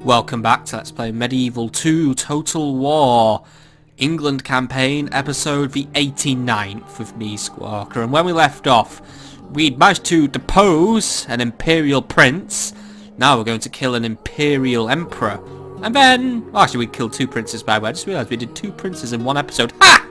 Welcome back to Let's Play Medieval 2 Total War England Campaign, episode the 89th with me, Skwalker. And when we left off, we'd managed to depose an imperial prince. Now we're going to kill an imperial emperor. And then, well, actually we killed two princes by the way. I just realised we did two princes in one episode. Ha!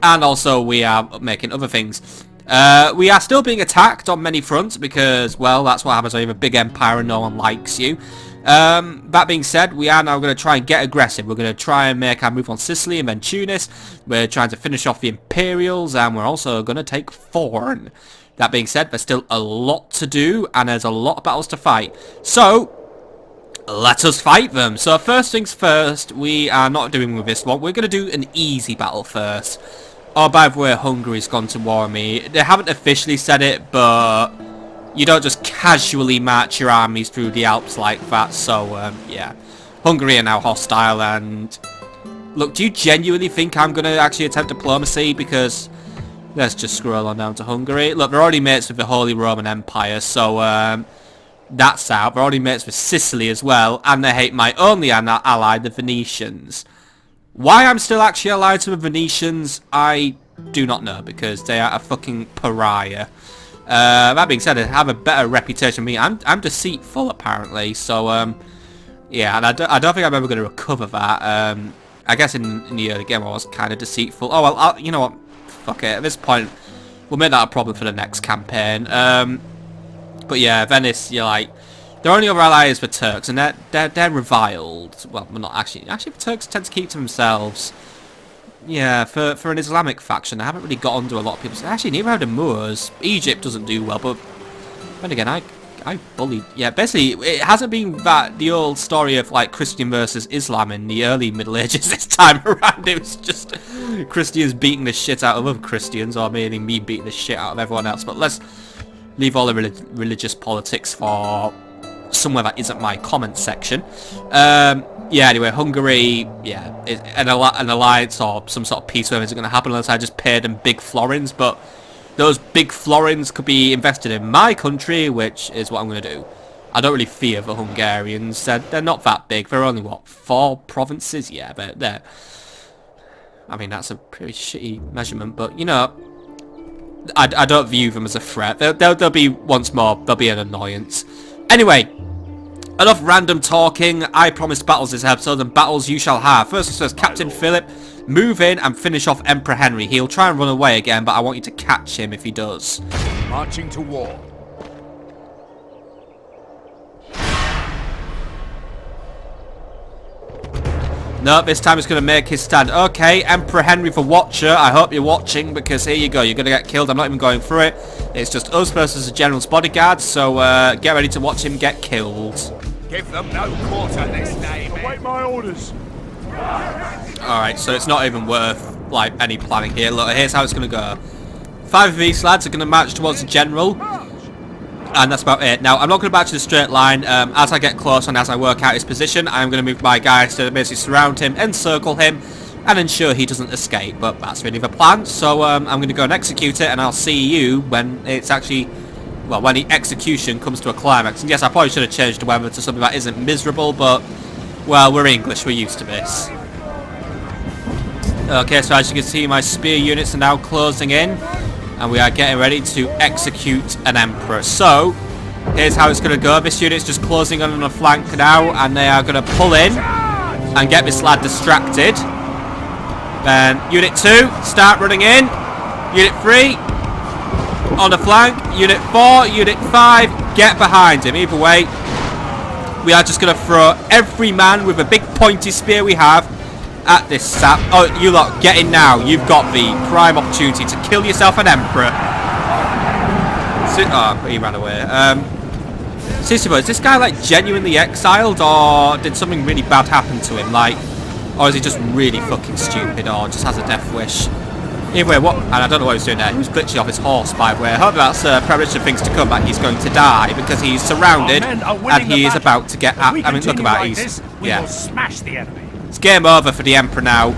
And also we are making other things. We are still being attacked on many fronts because, well, that's what happens when you have a big empire and no one likes you. That being said, we are now going to try and get aggressive. We're going to try and make our move on Sicily and then Tunis. We're trying to finish off the Imperials, and we're also going to take Thorn. That being said, there's still a lot to do, and there's a lot of battles to fight. So, let us fight them. So, first things first, we are not doing with this one. We're going to do an easy battle first. Oh, by the way, Hungary's gone to war with me. They haven't officially said it, but you don't just casually march your armies through the Alps like that, so, yeah. Hungary are now hostile, and look, do you genuinely think I'm going to actually attempt diplomacy? Because let's just scroll on down to Hungary. Look, they're already mates with the Holy Roman Empire, so, that's out. They're already mates with Sicily as well, and they hate my only ally, the Venetians. Why I'm still actually allied to the Venetians, I do not know, because they are a fucking pariah. That being said, I have a better reputation than me. I'm deceitful, apparently. So, yeah, and I don't think I'm ever going to recover that. I guess in the early game I was kind of deceitful. Oh, well, you know what? Fuck it. At this point, we'll make that a problem for the next campaign. But yeah, Venice, you're like, their only other ally is the Turks, and they're reviled. Well, not actually. Actually, the Turks tend to keep to themselves. Yeah, for an Islamic faction, I haven't really got onto a lot of people. Actually, neither have the Moors. Egypt doesn't do well, but then again, I bullied. Yeah, basically, it hasn't been that the old story of like Christian versus Islam in the early Middle Ages this time around. It was just Christians beating the shit out of other Christians, or mainly me beating the shit out of everyone else. But let's leave all the religious politics for somewhere that isn't my comment section. Yeah, anyway, Hungary, yeah, an alliance or some sort of peace isn't going to happen unless I just pay them big florins, but those big florins could be invested in my country, which is what I'm going to do. I don't really fear the Hungarians. They're not that big. They're only, what, 4 provinces? Yeah, they're I mean, that's a pretty shitty measurement, but, you know, I don't view them as a threat. They'll be, once more, they'll be an annoyance. Anyway, enough random talking. I promised battles this episode, and battles you shall have. First things first, Captain Philip, move in and finish off Emperor Henry. He'll try and run away again, but I want you to catch him if he does. Marching to war. No, this time he's going to make his stand. Okay, Emperor Henry the Watcher, I hope you're watching, because here you go. You're going to get killed. I'm not even going through it. It's just us versus the general's bodyguard, so get ready to watch him get killed. Give them no quarter this day, men. Await my orders. Alright, so it's not even worth, like, any planning here. Look, here's how it's going to go. 5 of these lads are going to march towards the general, and that's about it. Now, I'm not going to march in a straight line. As I get close and as I work out his position, I'm going to move my guys to basically surround him, encircle him, and ensure he doesn't escape. But that's really the plan, so I'm going to go and execute it, and I'll see you when it's actually, well, when the execution comes to a climax. And yes, I probably should have changed the weather to something that isn't miserable, but, well, we're English, we're used to this. Okay, so as you can see, my spear units are now closing in, and we are getting ready to execute an emperor. So, here's how it's going to go. This unit's just closing on the flank now, and they are going to pull in and get this lad distracted. Then, Unit 2, start running in. Unit 3, on the flank. Unit 4, Unit 5, get behind him. Either way, we are just going to throw every man with a big pointy spear we have at this sap. Oh, you lot, get in now. You've got the prime opportunity to kill yourself an emperor. Oh, he ran away. Seriously, is this guy, like, genuinely exiled, or did something really bad happen to him? Like, or is he just really fucking stupid, or just has a death wish? Anyway, what? And I don't know what he was doing there. He was glitching off his horse, by the way. I hope that's premonition of things to come, that he's going to die, because he's surrounded, and he is about to get at. I mean, look about it. He's, yeah. Smash the enemy. It's game over for the Emperor now.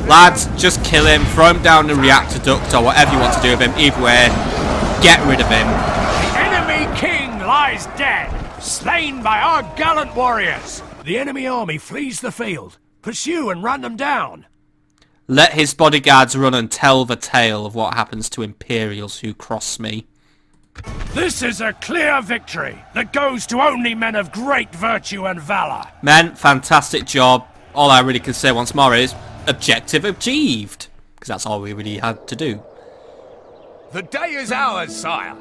Lads, just kill him, throw him down the reactor duct, or whatever you want to do with him. Either way, get rid of him. The enemy king lies dead, slain by our gallant warriors. The enemy army flees the field. Pursue and run them down. Let his bodyguards run and tell the tale of what happens to Imperials who cross me. This is a clear victory that goes to only men of great virtue and valor. Men, fantastic job. All I really can say once more is objective achieved. Because that's all we really had to do. The day is ours, sire.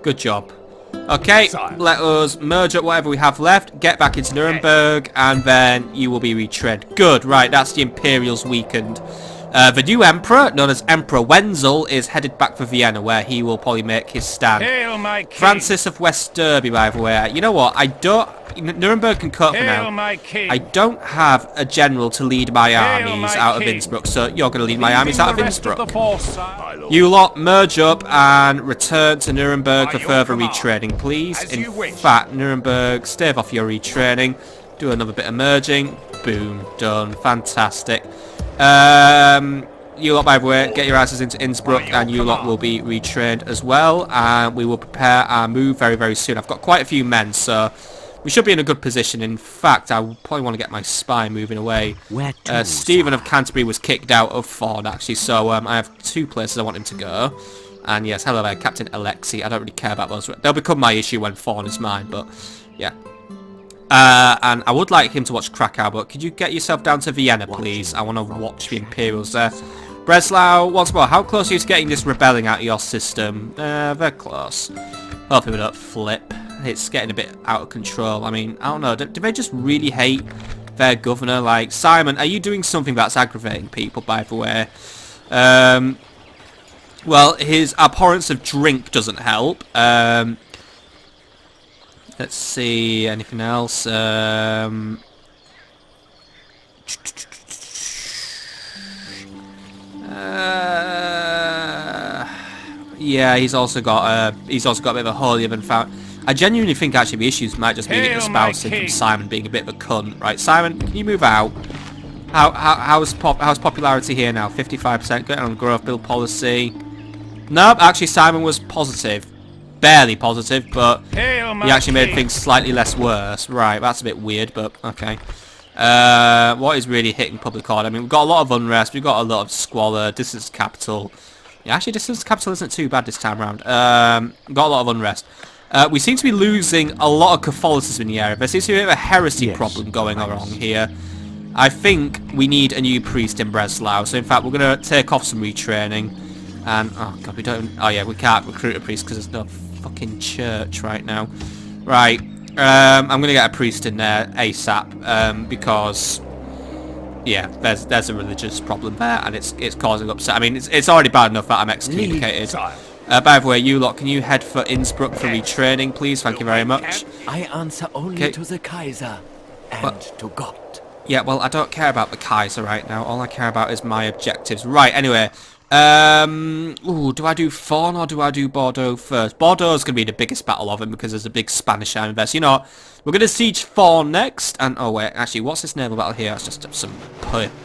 Good job. Okay, Sire. let us merge up whatever we have left, get back into Nuremberg, and then you will be retrained. Good, right, that's the Imperials weakened. The new Emperor, known as Emperor Wenzel, is headed back for Vienna, where he will probably make his stand. Hail, my king. Francis of West Derby, by the way. You know what, Nuremberg can cut for now. Hail, my king. I don't have a general to lead my armies out of Innsbruck, so you're going to lead my armies out of Innsbruck. You lot merge up and return to Nuremberg for further retraining, please. In fact, Nuremberg, stave off your retraining. Do another bit of merging. Boom, done. Fantastic. You lot, by the way, get your asses into Innsbruck, and you lot will be retrained as well. And we will prepare our move very, very soon. I've got quite a few men, so we should be in a good position. In fact, I probably want to get my spy moving away. Stephen of Canterbury was kicked out of Thorn, actually, so I have 2 places I want him to go. And yes, hello there, Captain Alexei. I don't really care about those. They'll become my issue when Thorn is mine, but yeah. And I would like him to watch Krakow, but could you get yourself down to Vienna, please? I want to watch the Imperials there. Breslau, once more, how close are you to getting this rebelling out of your system? Very close. Hopefully we don't flip. It's getting a bit out of control. I mean, I don't know. Do they just really hate their governor? Like, Simon, are you doing something that's aggravating people, by the way? Well, his abhorrence of drink doesn't help. Let's see, anything else? Yeah, he's also got a bit of a holy and found. I genuinely think actually the issues might just be espousing from Simon being a bit of a cunt. Right, Simon, can you move out? How's popularity here now? 55%. Getting on growth build policy. Nope, actually Simon was positive. Barely positive, but he actually made things slightly less worse. Right, that's a bit weird, but okay. What is really hitting public order? I mean, we've got a lot of unrest, we've got a lot of squalor, distance capital. Yeah, actually, distance capital isn't too bad this time around. We've got a lot of unrest. We seem to be losing a lot of Catholicism in the area. There seems to be a bit of a heresy problem going on here. I think we need a new priest in Breslau, so in fact, we're going to take off some retraining. And, oh god, we don't... Oh yeah, we can't recruit a priest because there's no fucking church right now. Right, I'm going to get a priest in there ASAP, because... Yeah, there's a religious problem there, and it's causing upset. I mean, it's already bad enough that I'm excommunicated. By the way, you lot, can you head for Innsbruck for retraining, please? Thank you very much. I answer only to the Kaiser and to God. Yeah, well, I don't care about the Kaiser right now. All I care about is my objectives. Right, anyway. Ooh, do I do Thorn or do I do Bordeaux first? Bordeaux's going to be the biggest battle of them because there's a big Spanish army there. So, you know what? We're going to siege Thorn next. And, oh wait, actually, what's this naval battle here? It's just some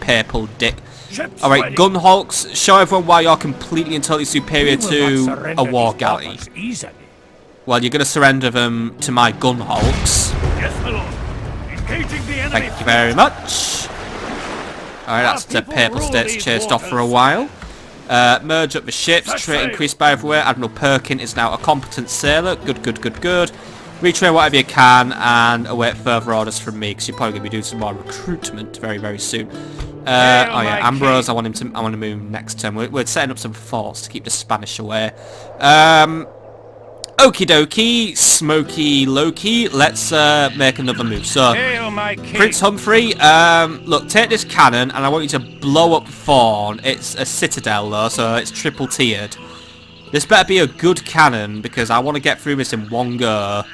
purple dick. Alright, Gunhawks, show everyone why you're completely and totally superior to a war galley. Well, you're going to surrender them to my Gunhawks. Yes, my lord. Engaging the enemy. Thank you very much. Alright, that's the Papal States chased off for a while. Merge up the ships, trait increased by the way. Admiral Perkin is now a competent sailor. Good. Retrain whatever you can and await further orders from me because you're probably going to be doing some more recruitment very, very soon. Oh yeah, Ambrose, I want to move next turn. We're setting up some force to keep the Spanish away. Okie dokie, Smoky Loki, let's make another move. So, Prince Humphrey, look, take this cannon and I want you to blow up Thorn. It's a citadel though, so it's triple tiered. This better be a good cannon because I want to get through this in one go.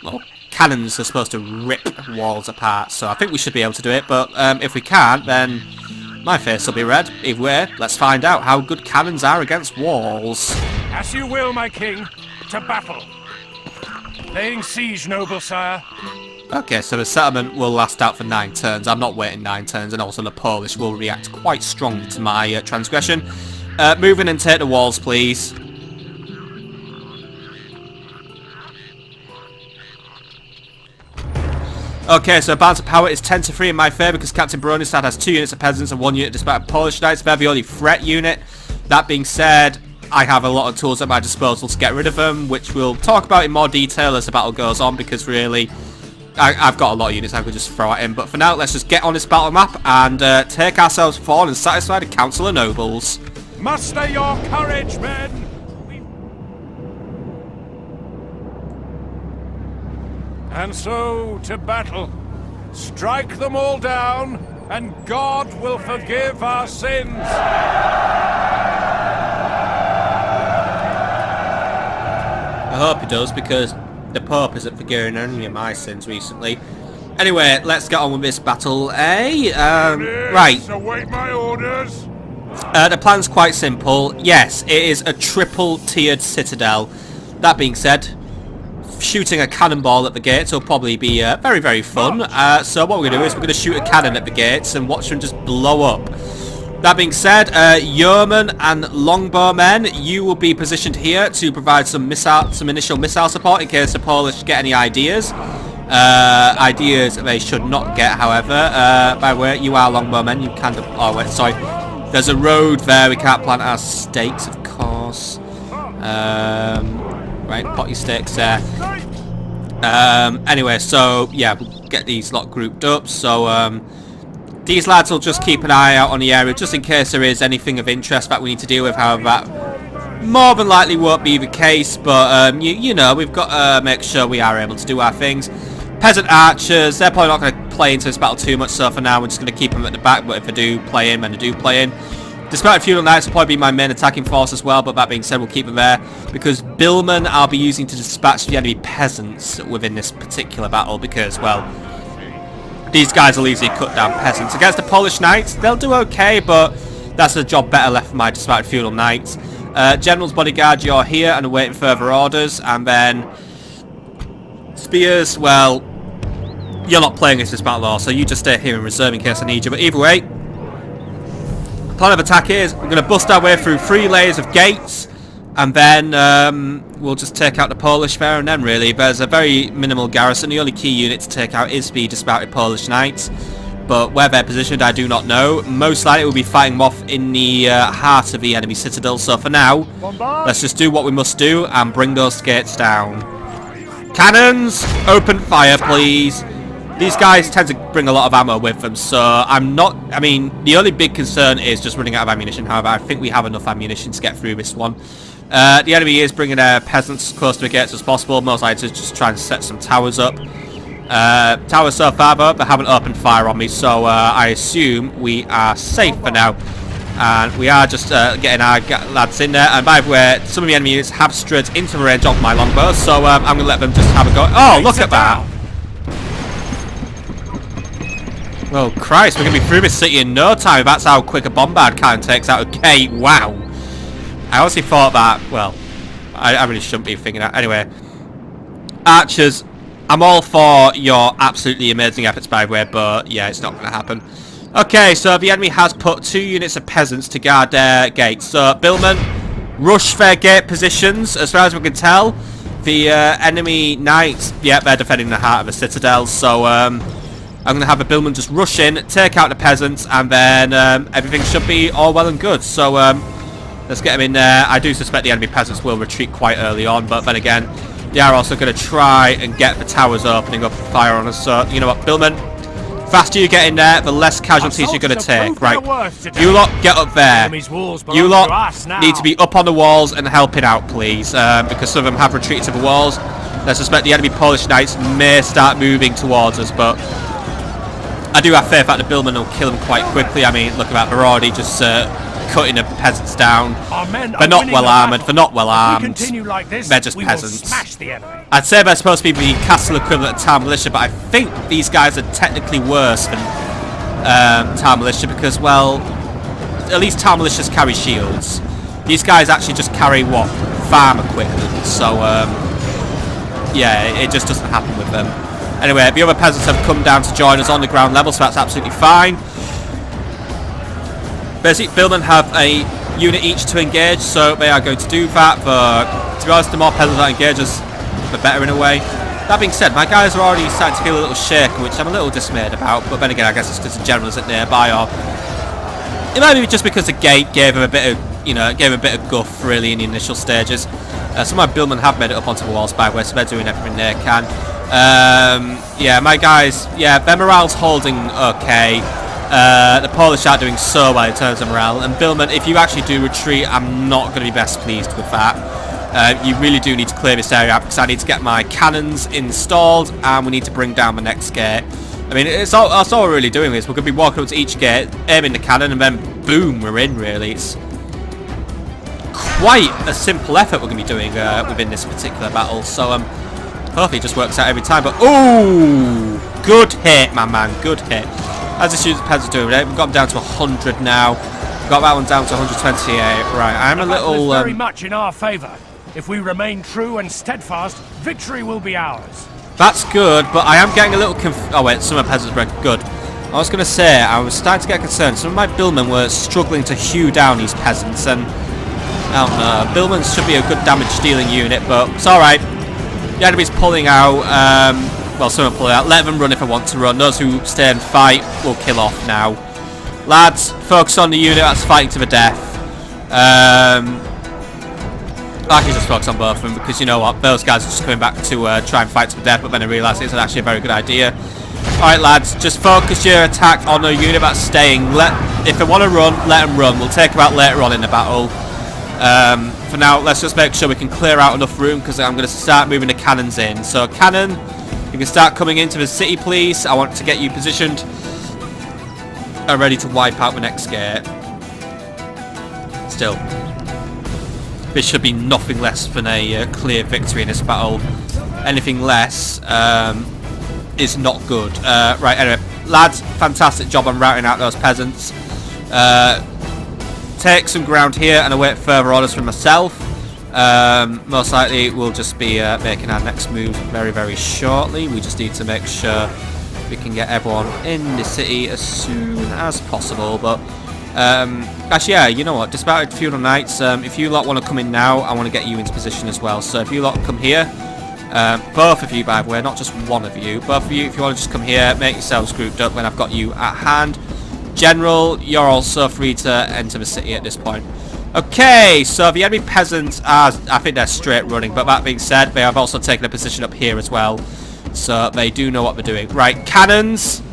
Well, cannons are supposed to rip walls apart, so I think we should be able to do it, but if we can't, then my face will be red. Either way, let's find out how good cannons are against walls. As you will, my king. To battle. Laying siege, noble sire. Okay, so the settlement will last out for 9 turns. I'm not waiting 9 turns, and also the Polish will react quite strongly to my transgression. Move in and take the walls, please. Okay, so balance of power is 10-3 in my favour because Captain Baronistad has 2 units of peasants and 1 unit despite Polish knights. They're the only threat unit. That being said, I have a lot of tools at my disposal to get rid of them, which we'll talk about in more detail as the battle goes on, because really, I've got a lot of units I could just throw at him. But for now, let's just get on this battle map and take ourselves Thorn and satisfy the Council of Nobles. Muster your courage, men! And so, to battle. Strike them all down, and God will forgive our sins! I hope he does, because the Pope isn't forgiving any of my sins recently. Anyway, let's get on with this battle, right. Await my orders. The plan's quite simple. Yes, it is a triple-tiered citadel. That being said, shooting a cannonball at the gates will probably be very, very fun. So what we're going to do is we're going to shoot a cannon at the gates and watch them just blow up. That being said, yeomen and longbowmen, you will be positioned here to provide some initial missile support in case the Polish get any ideas. Ideas they should not get, however. By the way, you are longbowmen. You can... Oh, wait, sorry. There's a road there. We can't plant our stakes, of course. Right, pot your stakes there. Anyway, so, yeah, we'll get these lot grouped up. So, these lads will just keep an eye out on the area just in case there is anything of interest that we need to deal with. However, that more than likely won't be the case. But, you know, we've got to make sure we are able to do our things. Peasant archers, they're probably not going to play into this battle too much, so for now we're just going to keep them at the back. But if they do play in, then they do play in. Despite feudal knights will probably be my main attacking force as well, but that being said, we'll keep them there. Because billmen I'll be using to dispatch the enemy peasants within this particular battle, because, well, these guys will easily cut down peasants. Against the Polish knights, they'll do okay, but that's a job better left for my despite feudal knights. General's bodyguard, you're here and awaiting further orders. And then spears, well, you're not playing this battle at all, so you just stay here in reserve in case I need you. But either way, the plan of attack is we're going to bust our way through 3 layers of gates, and then we'll just take out the Polish there. And then really, there's a very minimal garrison. The only key unit to take out is the dismounted Polish knights, but where they're positioned I do not know. Most likely we'll be fighting them off in the heart of the enemy citadel. So for now, let's just do what we must do and bring those gates down. Cannons, open fire, please. These guys tend to bring a lot of ammo with them, so I mean, the only big concern is just running out of ammunition. However, I think we have enough ammunition to get through this one. The enemy is bringing their peasants as close to the gates as possible. Most likely to just try and set some towers up. Towers so far, though, they haven't opened fire on me, so I assume we are safe for now. And we are just getting our lads in there. And by the way, some of the enemies have strayed into the range of my longbows, so I'm going to let them just have a go. Oh, look at that! Oh Christ, we're going to be through this city in no time. That's how quick a bombard cannon takes out a gate. Wow. I honestly thought that, well, I really shouldn't be thinking that. Anyway, archers, I'm all for your absolutely amazing efforts, by the way, but yeah, it's not going to happen. Okay, so the enemy has put 2 units of peasants to guard their gates. So, billmen, rush their gate positions. As far as we can tell, the enemy knights, yeah, they're defending the heart of the citadel. So, I'm going to have the billmen just rush in, take out the peasants, and then everything should be all well and good. So let's get them in there. I do suspect the enemy peasants will retreat quite early on, but then again, they are also going to try and get the towers opening up fire on us. So, you know what, billmen, faster you get in there, the less casualties you're going to take. Right, you lot get up there. You lot need to be up on the walls and helping out, please, because some of them have retreated to the walls. I suspect the enemy Polish knights may start moving towards us, but I do have faith that the billmen will kill them quite quickly. I mean, look at that, they're already just cutting the peasants down. They're not well armoured, they're not well armed. They're just peasants. I'd say they're supposed to be the castle equivalent of town militia, but I think these guys are technically worse than town militia because, well, at least town militias carry shields. These guys actually just carry, what, farm equipment. So, yeah, it just doesn't happen with them. Anyway, the other peasants have come down to join us on the ground level, so that's absolutely fine. Basically, billmen have a unit each to engage, so they are going to do that. But to be honest, the more peasants that engage us, the better in a way. That being said, my guys are already starting to feel a little shaken, which I'm a little dismayed about. But then again, I guess it's because the general isn't nearby, or it might be just because the gate gave him a bit of, gave him a bit of guff really in the initial stages. Some of my billmen have made it up onto the walls, by the way, so they're doing everything they can. Yeah, my guys, yeah, their morale's holding okay. The Polish aren't doing so well in terms of morale. And billmen, if you actually do retreat, I'm not going to be best pleased with that. You really do need to clear this area because I need to get my cannons installed, and we need to bring down the next gate. I mean, that's all we're really doing is we're going to be walking up to each gate, aiming the cannon, and then boom, we're in, really. It's quite a simple effort we're going to be doing within this particular battle, so hopefully it just works out every time. But ooh, good hit, my man, good hit. As the students' peasants doing, we've got them down to 100 now. We've got that one down to 128. Right, I'm a little very much in our favour. If we remain true and steadfast, victory will be ours. That's good, but I am getting a little oh wait, some of my peasants were good. I was going to say, I was starting to get concerned. Some of my billmen were struggling to hew down these peasants, and I don't know, billmen should be a good damage dealing unit, but it's alright. The enemy's pulling out, well, some are pulling out. Let them run if they want to run. Those who stay and fight will kill off now. Lads, focus on the unit that's fighting to the death. I can just focus on both of them because you know what, those guys are just coming back to try and fight to the death, but then I realise it's actually a very good idea. Alright lads, just focus your attack on the unit that's staying. If they want to run, let them run. We'll take them out later on in the battle. For now, let's just make sure we can clear out enough room because I'm going to start moving the cannons in. So cannon, you can start coming into the city please. I want to get you positioned and ready to wipe out the next gate. Still, this should be nothing less than a clear victory in this battle. Anything less is not good. Right, anyway, lads, fantastic job on routing out those peasants. Take some ground here and await further orders from myself. Most likely we'll just be making our next move very, very shortly. We just need to make sure we can get everyone in the city as soon as possible. But actually, yeah, you know what? Disparate Feudal Knights, if you lot want to come in now, I want to get you into position as well. So if you lot come here, both of you, by the way, not just one of you, both of you, if you want to just come here, make yourselves grouped up when I've got you at hand. General, you're also free to enter the city at this point. Okay, so the enemy peasants are, I think they're straight running, but that being said, they have also taken a position up here as well. So they do know what they're doing. Right, cannons,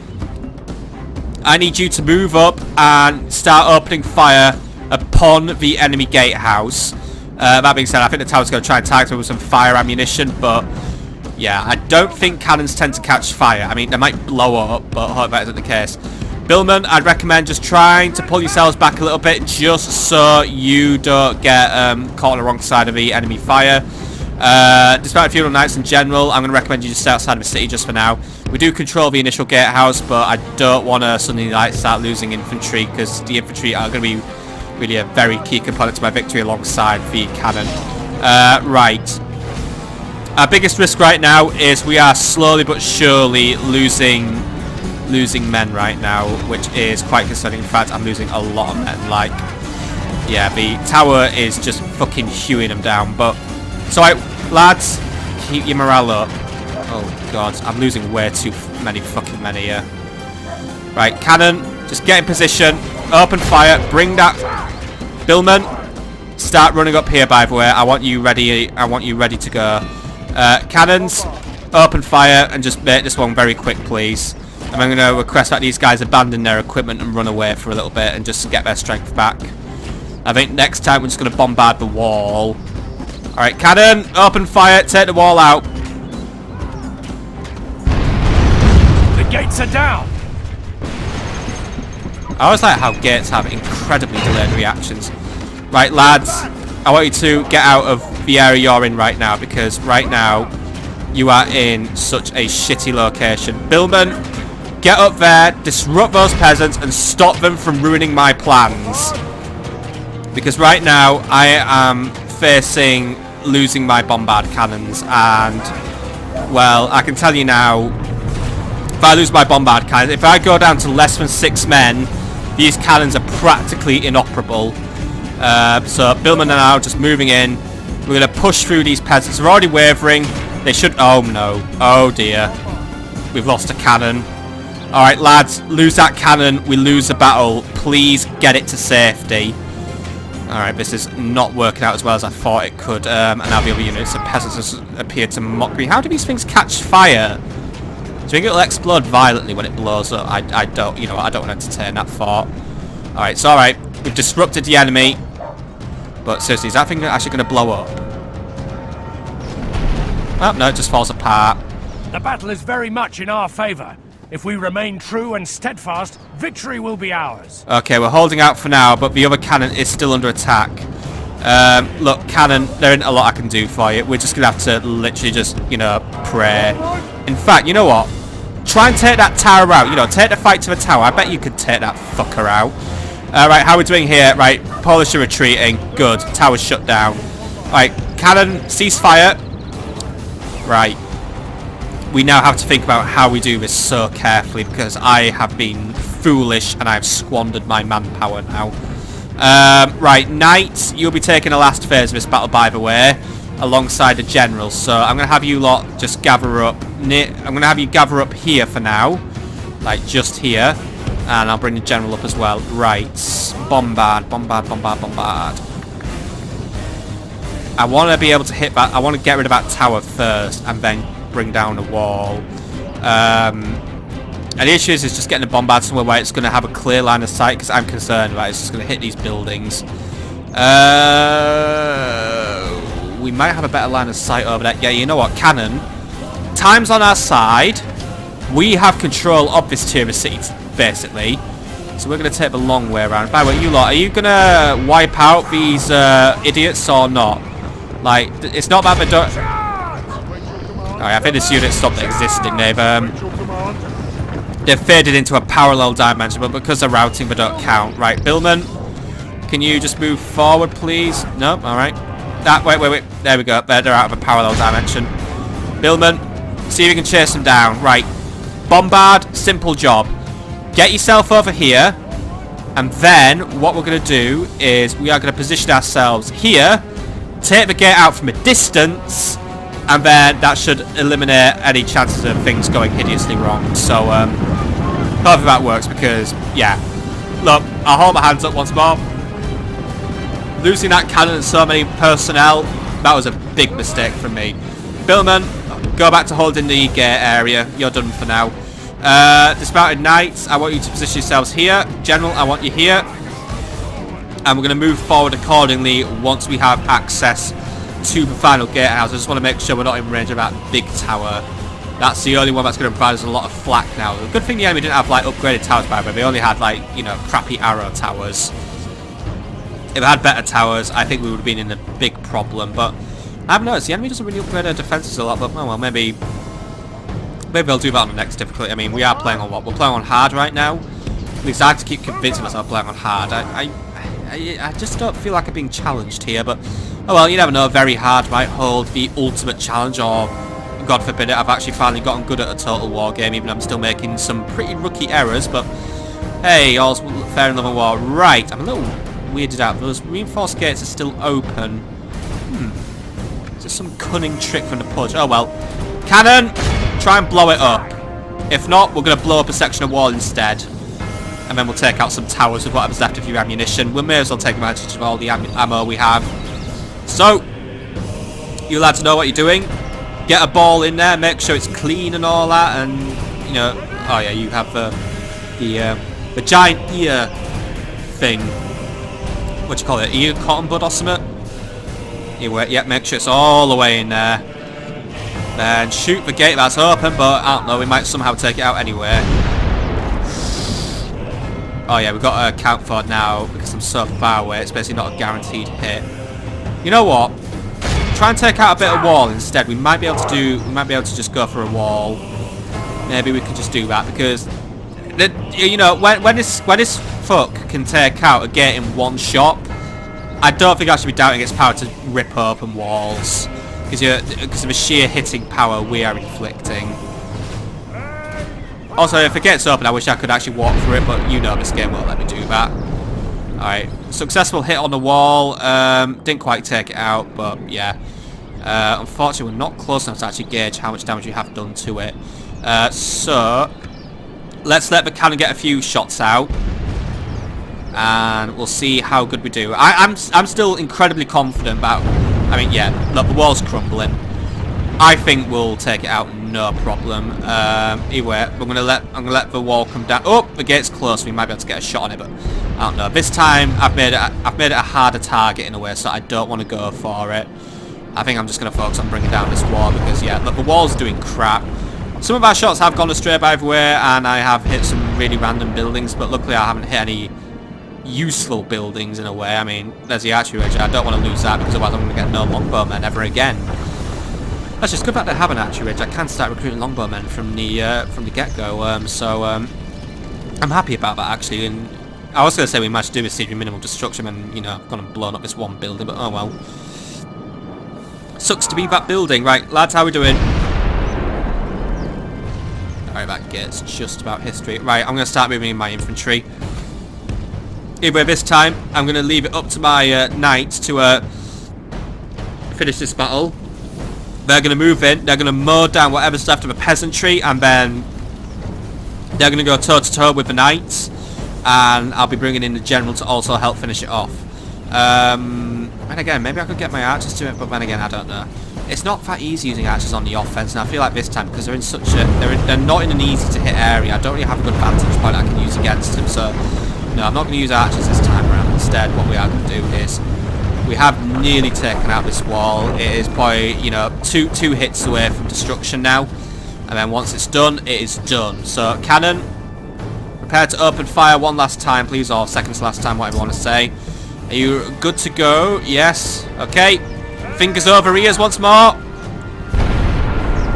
I need you to move up and start opening fire upon the enemy gatehouse. That being said, I think the tower's going to try and target them with some fire ammunition, but yeah, I don't think cannons tend to catch fire. I mean, they might blow up, but I hope that isn't the case. Billmen, I'd recommend just trying to pull yourselves back a little bit just so you don't get caught on the wrong side of the enemy fire. Despite Feudal Knights in general, I'm going to recommend you just stay outside of the city just for now. We do control the initial gatehouse, but I don't want to suddenly start losing infantry because the infantry are going to be really a very key component to my victory alongside the cannon. Right. Our biggest risk right now is we are slowly but surely losing men right now, which is quite concerning. In fact, I'm losing a lot of men. Like, yeah, the tower is just fucking hewing them down. But so, lads, keep your morale up. Oh god, I'm losing way too many fucking men here. Right, cannon, just get in position, open fire, bring that. Billmen, start running up here. By the way, I want you ready. I want you ready to go. Cannons, open fire, and just make this one very quick, please. And I'm going to request that these guys abandon their equipment and run away for a little bit and just get their strength back. I think next time we're just going to bombard the wall. Alright, cannon, open fire, take the wall out. The gates are down. I always like how gates have incredibly delayed reactions. Right, lads, I want you to get out of the area you're in right now because right now you are in such a shitty location. Billmen, get up there, disrupt those peasants, and stop them from ruining my plans. Because right now, I am facing losing my bombard cannons, and, well, I can tell you now, if I lose my bombard cannons, if I go down to less than 6 men, these cannons are practically inoperable. So, Billmen are now just moving in. We're going to push through these peasants. They're already wavering. They should... Oh, no. Oh, dear. We've lost a cannon. Alright, lads. Lose that cannon. We lose the battle. Please get it to safety. Alright, this is not working out as well as I thought it could. And now the other units of peasants has appeared to mock me. How do these things catch fire? Do you think it'll explode violently when it blows up? I don't, you know, I don't want to entertain that thought. Alright, it's alright. We've disrupted the enemy. But seriously, is that thing actually going to blow up? Oh, no, it just falls apart. The battle is very much in our favour. If we remain true and steadfast, victory will be ours. Okay, we're holding out for now, but the other cannon is still under attack. Look, cannon, there isn't a lot I can do for you. We're just going to have to literally just, you know, pray. In fact, you know what? Try and take that tower out. You know, take the fight to the tower. I bet you could take that fucker out. Right, how are we doing here? Right, Polish are retreating. Good. Tower's shut down. Right, cannon, ceasefire. Right. We now have to think about how we do this so carefully because I have been foolish and I've squandered my manpower now. Right, Knight, you'll be taking the last phase of this battle, by the way, alongside the general. So I'm going to have you lot just gather up. I'm going to have you gather up here for now, like just here, and I'll bring the general up as well. Right, bombard, bombard, bombard, bombard. I want to be able to hit that. I want to get rid of that tower first, and then bring down a wall. And the issue is just getting a bombard somewhere where it's going to have a clear line of sight, because I'm concerned about it's just going to hit these buildings. We might have a better line of sight over that. Yeah, you know what? Cannon. Time's on our side. We have control of this tier of city, basically. So we're going to take the long way around. By the way, you lot, are you going to wipe out these idiots or not? Like, it's not that they don't... Alright, I think this unit stopped existing. They've faded into a parallel dimension, but because they're routing, they don't count. Right, Billman, can you just move forward, please? No, alright. Wait. There we go. They're out of a parallel dimension. Billman, see if you can chase them down. Right. Bombard, simple job. Get yourself over here, and then what we're going to do is we are going to position ourselves here, take the gate out from a distance, and then that should eliminate any chances of things going hideously wrong. So, hopefully that works because, yeah. Look, I'll hold my hands up once more. Losing that cannon and so many personnel, that was a big mistake from me. Billman, go back to holding the gate area. You're done for now. Dismounted Knights, I want you to position yourselves here. General, I want you here. And we're going to move forward accordingly once we have access to the final gatehouse. I just want to make sure we're not in range of that big tower. That's the only one that's going to provide us a lot of flak now. The good thing the enemy didn't have, like, upgraded towers, by the way. They only had, like, you know, crappy arrow towers. If they had better towers, I think we would have been in a big problem. But I've noticed the enemy doesn't really upgrade their defenses a lot. But, oh well, maybe they'll do that on the next difficulty. I mean, we are playing on what? We're playing on hard right now. At least I have to keep convincing myself playing on hard. I just don't feel like I'm being challenged here, but oh well, you never know. Very hard might hold the ultimate challenge, or God forbid it, I've actually finally gotten good at a total war game, even though I'm still making some pretty rookie errors. But hey, all's fair in love and war. Right, I'm a little weirded out. Those reinforced gates are still open. Is this some cunning trick from the Pudge? Oh well. Cannon, try and blow it up. If not, we're going to blow up a section of wall instead. And then we'll take out some towers with whatever's left of your ammunition. We may as well take advantage of all the ammo we have. So, you lads know what you're doing. Get a ball in there, make sure it's clean and all that, and, you know... Oh yeah, you have the giant ear thing. What do you call it? Ear cotton bud or something? Yeah, make sure it's all the way in there. Then shoot the gate that's open, but I don't know, we might somehow take it out anyway. Oh yeah, we've got to account for it now because I'm so far away. It's basically not a guaranteed hit. You know what? Try and take out a bit of wall instead. We might be able to just go for a wall. Maybe we can just do that because, you know, when this fuck can take out a gate in one shot, I don't think I should be doubting its power to rip open walls because of the sheer hitting power we are inflicting. Also, if it gets open, I wish I could actually walk through it, but you know this game won't let me do that. Alright, successful hit on the wall. Didn't quite take it out, but yeah. Unfortunately, we're not close enough to actually gauge how much damage we have done to it. So, let's let the cannon get a few shots out. And we'll see how good we do. I'm still incredibly confident about... I mean, yeah, look, the wall's crumbling. I think we'll take it out, no problem. Anyway, I'm gonna let the wall come down. Oh, the gate's close. We might be able to get a shot on it, but I don't know. This time, I've made it a harder target in a way, so I don't want to go for it. I think I'm just gonna focus on bringing down this wall because, yeah, look, the wall's doing crap. Some of our shots have gone astray by the way, and I have hit some really random buildings, but luckily I haven't hit any useful buildings in a way. I mean, there's the archery range. I don't want to lose that because otherwise I'm going to get no longbowmen ever again. That's just good fact I have an archery range. I can start recruiting longbowmen from the get-go. So I'm happy about that actually. And I was going to say we managed to do a series of minimal destruction, and you know, I've gone and blown up this one building, but oh well. Sucks to be that building. Right, lads, how we doing? Alright, that gets just about history. Right, I'm going to start moving in my infantry. Anyway, this time, I'm going to leave it up to my knights to finish this battle. They're going to move in, they're going to mow down whatever's left of the peasantry, and then they're going to go toe-to-toe with the knights, and I'll be bringing in the general to also help finish it off. And again, maybe I could get my archers to it, but then again, I don't know. It's not that easy using archers on the offense, and I feel like this time, because they're in such a... They're not in an easy-to-hit area, I don't really have a good vantage point I can use against them, so... No, I'm not going to use archers this time around. Instead, what we are going to do is... We have nearly taken out this wall. It is probably, you know, two hits away from destruction now. And then once it's done, it is done. So, cannon, prepare to open fire one last time, please, or second to last time, whatever you want to say. Are you good to go? Yes. Okay. Fingers over ears once more.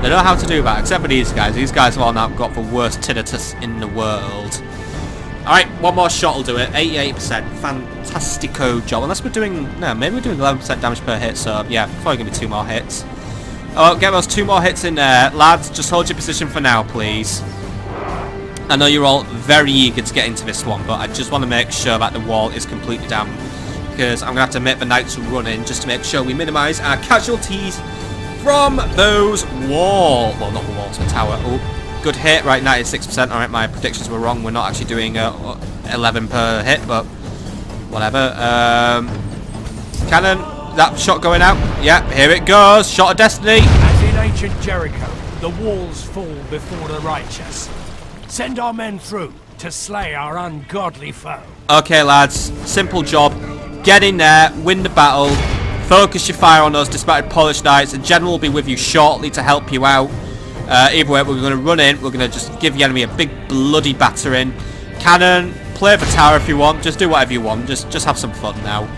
They know how to do that, except for these guys. These guys have all now got the worst tinnitus in the world. Alright, one more shot will do it. 88%. Fantastico job. Unless we're doing... No, maybe we're doing 11% damage per hit, so yeah, probably going to be 2 more hits. Oh, get those 2 more hits in there. Lads, just hold your position for now, please. I know you're all very eager to get into this one, but I just want to make sure that the wall is completely down. Because I'm going to have to make the knights run in just to make sure we minimise our casualties from those walls. Well, not the walls, the tower. Oh. Good hit, right, 96%. Alright, my predictions were wrong. We're not actually doing 11 per hit, but whatever. Cannon, that shot going out. Yep, here it goes. Shot of destiny. As in ancient Jericho, the walls fall before the righteous. Send our men through to slay our ungodly foe. Okay, lads, simple job. Get in there, win the battle, focus your fire on those disparate Polish knights. The general will be with you shortly to help you out. Either way, we're going to run in. We're going to just give the enemy a big bloody battering. Cannon, play for tower if you want. Just do whatever you want. Just have some fun now.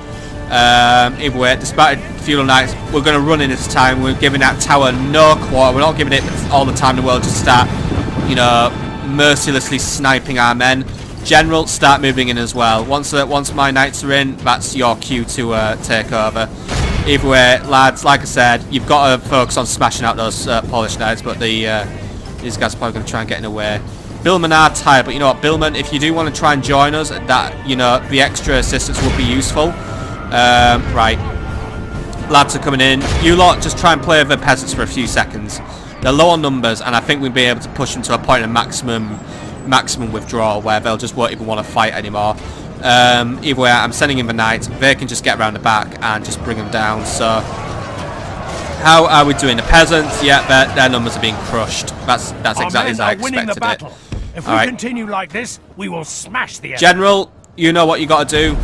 Either way, despite feudal knights, we're going to run in this time. We're giving that tower no quarter. We're not giving it all the time in the world to start, you know, mercilessly sniping our men. General, start moving in as well. Once my knights are in, that's your cue to take over. Either way, lads, like I said, you've got to focus on smashing out those Polish knights, but these guys are probably going to try and get in the way. Billmen are tired, but you know what, Billmen, if you do want to try and join us, that, you know, the extra assistance would be useful. Right. Lads are coming in. You lot just try and play with the peasants for a few seconds. They're low on numbers, and I think we'll be able to push them to a point of maximum withdrawal where they'll just won't even want to fight anymore. Either way, I'm sending in the knights. They can just get around the back and just bring them down. So, how are we doing? The peasants, yeah, their numbers are being crushed. That's exactly as I expected it. If we continue like this, we will smash the enemy. General, you know what you got to do.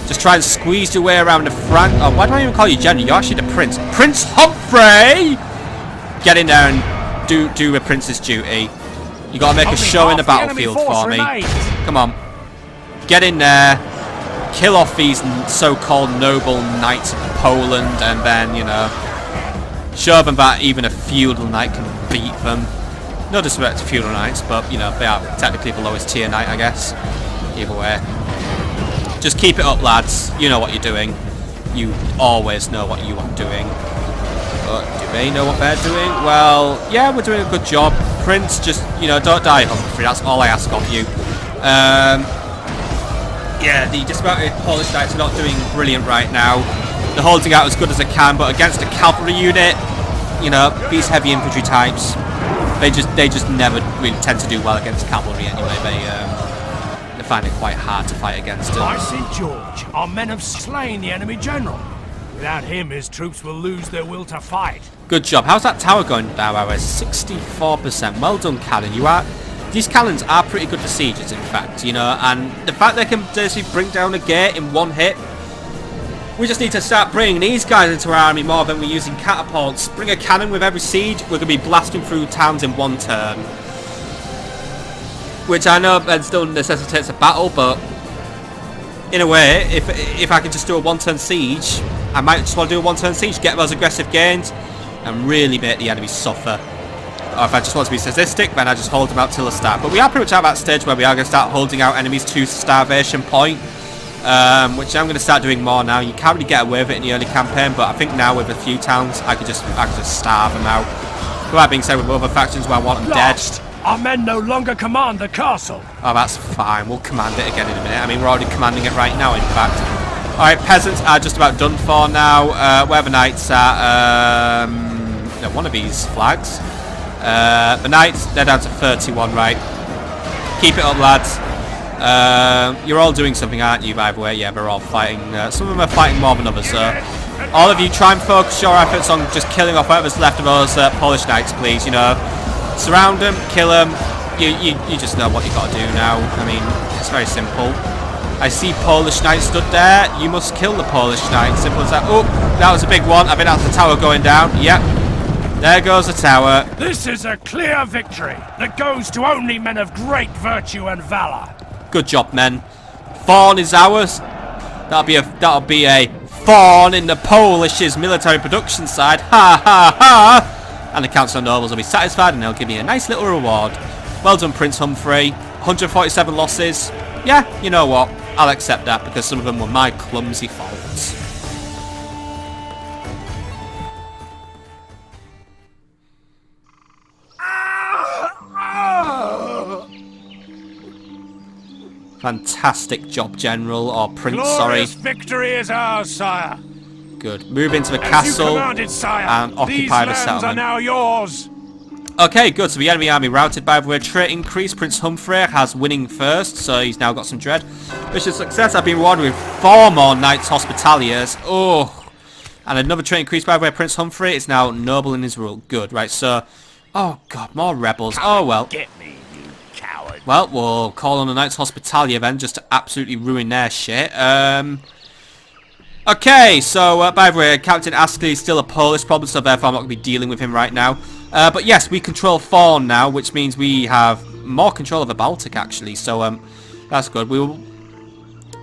Just try and squeeze your way around the flank. Oh, why do I even call you General? You're actually the Prince. Prince Humphrey! Get in there and do a prince's duty. You got to make a show in the battlefield for me. Come on. Get in there, kill off these so-called noble knights of Poland, and then, you know, show them that even a feudal knight can beat them. No disrespect to feudal knights, but, you know, they are technically the lowest tier knight, I guess. Either way. Just keep it up, lads. You know what you're doing. You always know what you are doing. But do they know what they're doing? Well, yeah, we're doing a good job. Prince, just, you know, don't die, Humphrey. That's all I ask of you. Yeah, the disparate Polish knights are not doing brilliant right now. They're holding out as good as they can, but against a cavalry unit, you know, these heavy infantry types, they just never really tend to do well against cavalry anyway. They find it quite hard to fight against them. By St. George, our men have slain the enemy general. Without him, his troops will lose their will to fight. Good job. How's that tower going down? 64%. Well done, cannon. These cannons are pretty good for sieges, in fact, you know, and the fact they can basically bring down a gate in one hit. We just need to start bringing these guys into our army more than we're using catapults. Bring a cannon with every siege. We're going to be blasting through towns in one turn. Which I know then still necessitates a battle, but in a way, if I can just do a one-turn siege, I might just want to do a one-turn siege, get those aggressive gains, and really make the enemy suffer. Or if I just want to be sadistic, then I just hold them out till the start. But we are pretty much at that stage where we are going to start holding out enemies to starvation point. Which I'm going to start doing more now. You can't really get away with it in the early campaign, but I think now with a few towns, I could just starve them out. With that being said, with other factions where I want them dead. Our men no longer command the castle. Oh, that's fine. We'll command it again in a minute. I mean, we're already commanding it right now, in fact. Alright, peasants are just about done for now. Where the knights are, no, one of these flags. The knights, they're down to 31, right? Keep it up, lads. You're all doing something, aren't you, by the way? Yeah, they're all fighting. Some of them are fighting more than others, so all of you try and focus your efforts on just killing off whatever's left of those Polish knights, please, you know. Surround them, kill them. You just know what you got to do now. I mean, it's very simple. I see Polish knights stood there. You must kill the Polish knights. Simple as that. Oh, that was a big one. I think that's the tower going down. Yep. There goes the tower. This is a clear victory that goes to only men of great virtue and valor. Good job, men. Thorn is ours. That'll be a thorn in the Polish's military production side. Ha ha ha! And the council of nobles will be satisfied, and they'll give me a nice little reward. Well done, Prince Humphrey. 147 losses. Yeah, you know what? I'll accept that because some of them were my clumsy faults. Fantastic job, General, or Prince, Glorious sorry. victory is ours, sire. Good. Move into the As castle you commanded, sire, and occupy these the lands settlement. are now yours. Okay, good. So the enemy army routed by the trait increase. Prince Humphrey has winning first, so he's now got some dread. Mission success. I've been rewarded with 4 more Knights Hospitaliers. Oh. And another trait increase by the way, Prince Humphrey is now noble in his rule. Good, right, so... Oh, God, more rebels. Oh, well. Get me, you coward. Well, we'll call on the Knights Hospitalier then, just to absolutely ruin their shit. Okay, so, by the way, Captain Astley is still a Polish problem, so therefore I'm not going to be dealing with him right now. But yes, we control Thorn now, which means we have more control of the Baltic, actually, so, that's good.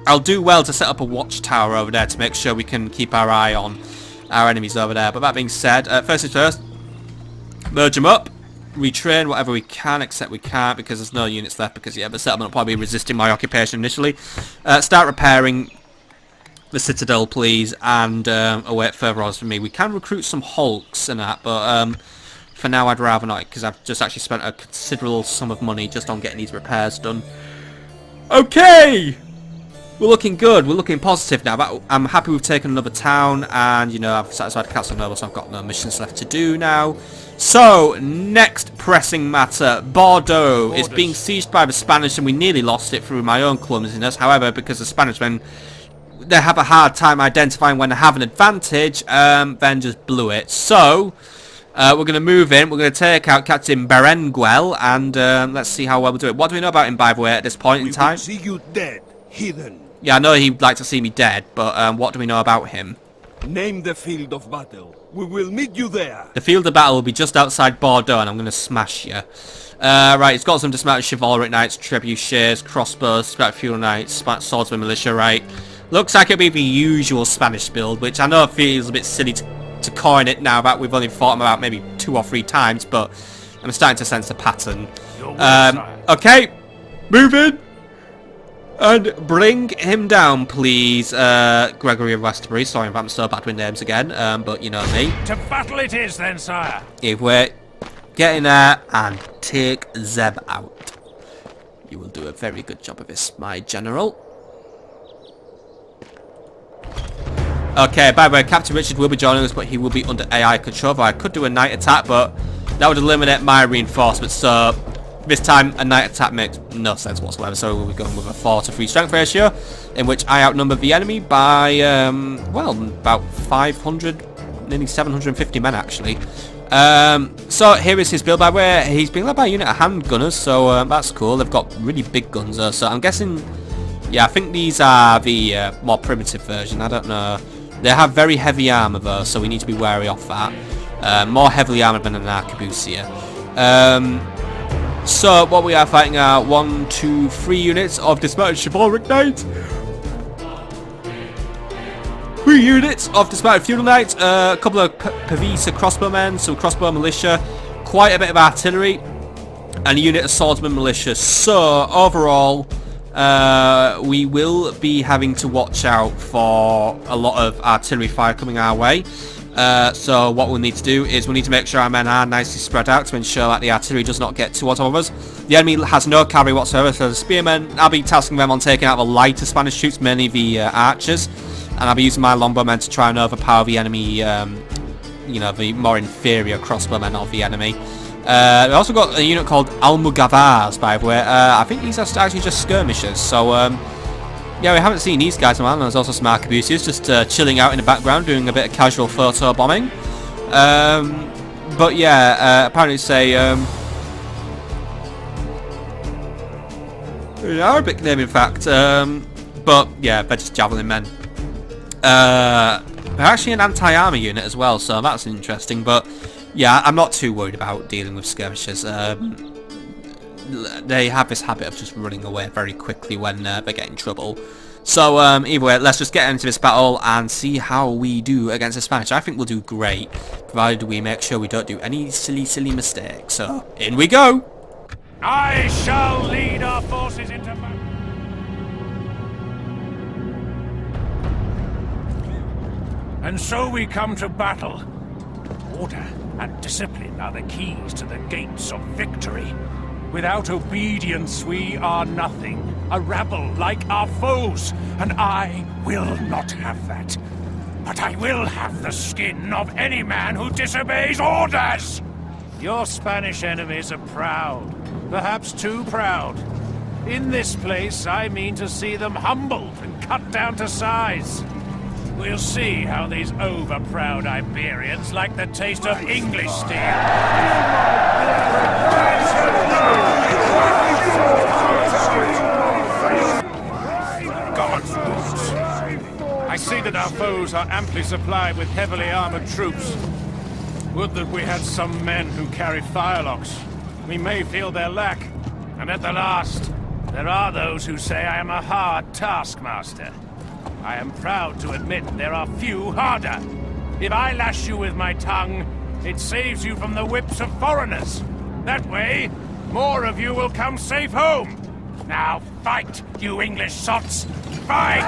I'll do well to set up a watchtower over there to make sure we can keep our eye on our enemies over there. But that being said, first things first, merge them up, retrain whatever we can, except we can't because there's no units left because, yeah, the settlement will probably be resisting my occupation initially. Start repairing the citadel, please, and await further orders from me. We can recruit some hulks and that, but for now I'd rather not because I've just actually spent a considerable sum of money just on getting these repairs done. Okay! We're looking good. We're looking positive now. I'm happy we've taken another town, and, you know, I've satisfied the Castle Noble, so I've got no missions left to do now. So, next pressing matter. Bordeaux is being sieged by the Spanish, and we nearly lost it through my own clumsiness. However, because the Spanish, when they have a hard time identifying when they have an advantage, then just blew it. So, we're going to move in. We're going to take out Captain Berenguel, and let's see how well we do it. What do we know about him, by the way, at this point in time? See you dead, heathen. Yeah, I know he'd like to see me dead, but what do we know about him? Name the field of battle. We will meet you there. The field of battle will be just outside Bordeaux, and I'm going to smash you. Right, it's got some dismounted chivalric knights, trebuchets, crossbows, feudal knights, swordsman militia, right? Looks like it'll be the usual Spanish build, which I know feels a bit silly to coin it now that we've only fought him about maybe 2 or 3 times, but I'm starting to sense a pattern. Okay, move in. And bring him down, please, Gregory of Westbury. Sorry if I'm so bad with names again, but you know me. To battle it is then, sire. If we get in there and take Zeb out. You will do a very good job of this, my general. Okay, by the way, Captain Richard will be joining us, but he will be under AI control. I could do a night attack, but that would eliminate my reinforcements. So this time, a night attack makes no sense whatsoever. So we'll be going with a 4-to-3 strength ratio, in which I outnumber the enemy by, well, about 500, nearly 750 men, actually. So here is his build, by the way. He's being led by a unit of handgunners, so that's cool. They've got really big guns, though. So I'm guessing, yeah, I think these are the more primitive version. I don't know. They have very heavy armor, though, so we need to be wary of that. More heavily armored than an arquebus here. So what we are fighting are 1, 2, 3 units of dismounted chivalric knights. 3 units of dismounted feudal knights, a couple of Pavisa crossbowmen, some crossbow militia, quite a bit of artillery, and a unit of swordsman militia. So overall, we will be having to watch out for a lot of artillery fire coming our way. So what we'll need to do is we need to make sure our men are nicely spread out to ensure that the artillery does not get towards all of us. The enemy has no cavalry whatsoever, so the spearmen, I'll be tasking them on taking out the lighter Spanish troops, mainly the archers, and I'll be using my longbowmen to try and overpower the enemy, you know, the more inferior crossbowmen of the enemy. We've also got a unit called Almugavars, by the way. I think these are actually just skirmishers, so yeah, we haven't seen these guys in a while, and there's also some arquebusiers just chilling out in the background, doing a bit of casual photo bombing. But yeah, apparently say an Arabic name, in fact. But yeah, they're just javelin men. They're actually an anti-armor unit as well, so that's interesting. But yeah, I'm not too worried about dealing with skirmishers. They have this habit of just running away very quickly when they get in trouble. So either way, let's just get into this battle and see how we do against the Spanish. I think we'll do great, provided we make sure we don't do any silly mistakes. So in we go. I shall lead our forces into battle. And so we come to battle. Order and discipline are the keys to the gates of victory. Without obedience we are nothing, a rabble like our foes, and I will not have that. But I will have the skin of any man who disobeys orders! Your Spanish enemies are proud, perhaps too proud. In this place I mean to see them humbled and cut down to size. We'll see how these over-proud Iberians like the taste of English steel. God's boots. I see that our foes are amply supplied with heavily armored troops. Would that we had some men who carry firelocks. We may feel their lack. And at the last, there are those who say I am a hard taskmaster. I am proud to admit there are few harder. If I lash you with my tongue, it saves you from the whips of foreigners. That way, more of you will come safe home. Now fight, you English sots! Fight!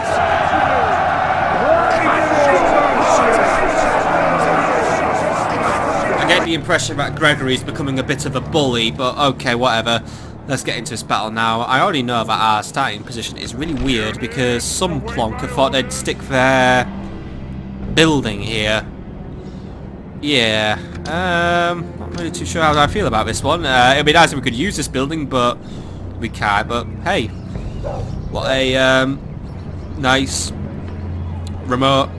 I get the impression that Gregory's becoming a bit of a bully, but okay, whatever. Let's get into this battle now. I already know that our starting position is really weird because some plonker thought they'd stick their building here. Yeah, not really too sure how I feel about this one. It'd be nice if we could use this building, but we can't. But hey, what a nice remote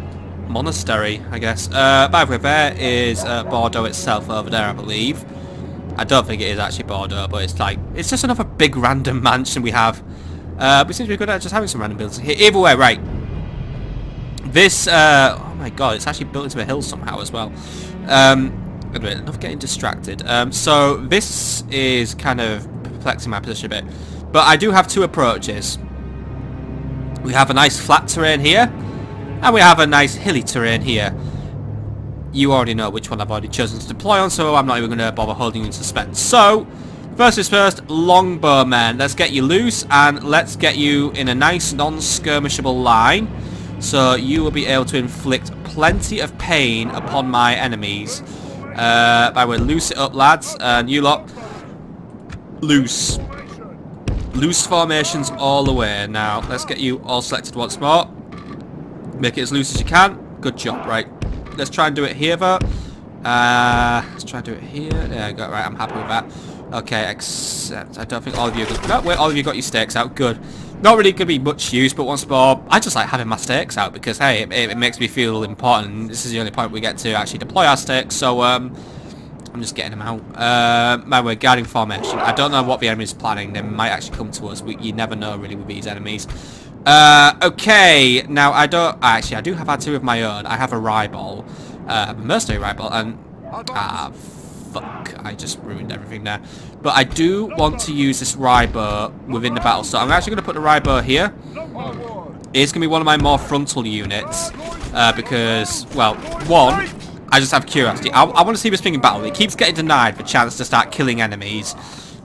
monastery, I guess. By the way, there is Bordeaux itself over there, I believe. I don't think it is actually Bordeaux, but it's like, it's just another big random mansion we have. We seem to be good at just having some random buildings here. Either way, right. This, oh my god, it's actually built into a hill somehow as well. Enough getting distracted. So this is kind of perplexing my position a bit. But I do have two approaches. We have a nice flat terrain here, and we have a nice hilly terrain here. You already know which one I've already chosen to deploy on, so I'm not even going to bother holding you in suspense. So, first is first, longbowmen. Let's get you loose, and let's get you in a nice non-skirmishable line, so you will be able to inflict plenty of pain upon my enemies. By the way, loose it up, lads, and you lot, loose. Loose formations all the way. Now, let's get you all selected once more. Make it as loose as you can. Good job, right. Let's try and do it here, though. Let's try and do it here. There we go, right, I'm happy with that. Okay, except I don't think all of you are... No, wait, all of you got your stakes out, good. Not really going to be much use, but once more, I just like having my stakes out because, hey, it makes me feel important. This is the only point we get to actually deploy our stakes, so, I'm just getting them out. Man, we're guarding formation. I don't know what the enemy's planning. They might actually come to us. You never know, really, with these enemies. Okay, now I do have R2 of my own. I have a Ryball, a mercenary Ryball, and fuck, I just ruined everything there. But I do want to use this Ryber within the battle, so I'm actually going to put the Ryber here. It's going to be one of my more frontal units, because, well, one, I just have curiosity. I want to see this thing in battle. It keeps getting denied the chance to start killing enemies.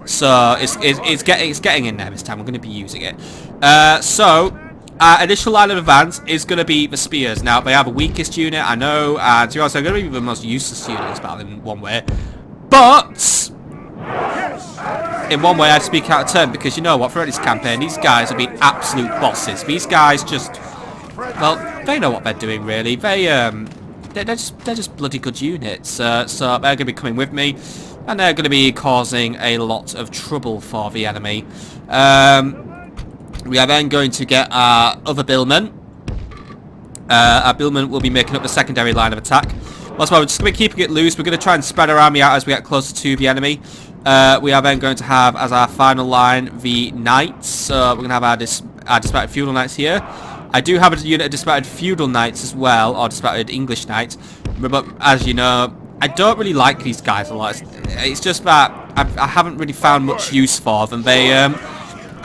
So it's getting in there this time. We're going to be using it. So our initial line of advance is going to be the spears. Now they are the weakest unit, I know, and to be honest, they're going to be the most useless unit in this battle in one way. But in one way, I speak out of turn because you know what? Throughout this campaign, these guys have been absolute bosses. These guys just, well, they know what they're doing really. They're just bloody good units. So they're going to be coming with me. And they're going to be causing a lot of trouble for the enemy. We are then going to get our other billmen. Our billmen will be making up the secondary line of attack. That's why we're just going to be keeping it loose. We're going to try and spread our army out as we get closer to the enemy. We are then going to have as our final line the knights. So we're going to have our disparate feudal knights here. I do have a unit of disparate feudal knights as well, or disparate English knights. But as you know, I don't really like these guys a lot. It's just that I haven't really found much use for them. They, I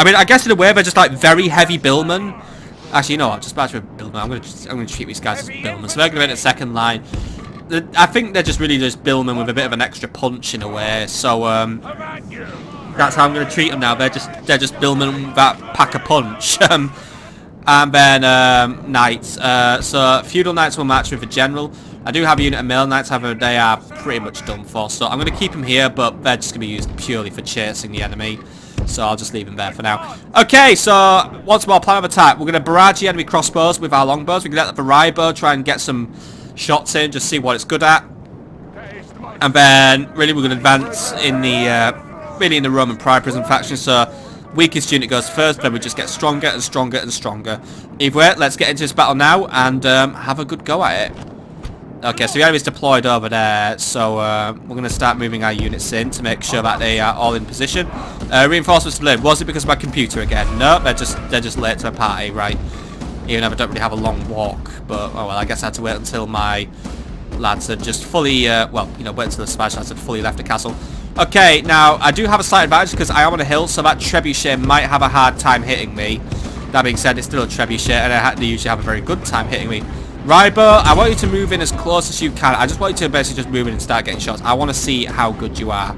mean, I guess in a way they're just like very heavy billmen. Actually, you know what? Just back to billmen. I'm gonna treat these guys as billmen. So they're gonna be in the second line. I think they're just really just billmen with a bit of an extra punch in a way. So that's how I'm gonna treat them now. They're just billmen that pack a punch. And then knights. So feudal knights will match with the general. I do have a unit of male knights, however they are pretty much done for. So I'm going to keep them here, but they're just going to be used purely for chasing the enemy. So I'll just leave them there for now. Okay, so once more, plan of attack. We're going to barrage the enemy crossbows with our longbows. We're going to let the Rybo try and get some shots in, just see what it's good at. And then really we're going to advance in the Roman Pride Prison faction. So weakest unit goes first, then we just get stronger and stronger and stronger. Either way, let's get into this battle now and have a good go at it. Okay, so the enemy's deployed over there, so we're going to start moving our units in to make sure that they are all in position. Reinforcements delayed. Was it because of my computer again? No, they're just late to the party, right? Even though I don't really have a long walk, but oh well, I guess I had to wait until my lads had just fully, well, you know, wait until the Spanish lads had fully left the castle. Okay, now I do have a slight advantage because I am on a hill, so that trebuchet might have a hard time hitting me. That being said, it's still a trebuchet, and they usually have a very good time hitting me. Rybo, I want you to move in as close as you can. I just want you to basically just move in and start getting shots. I want to see how good you are.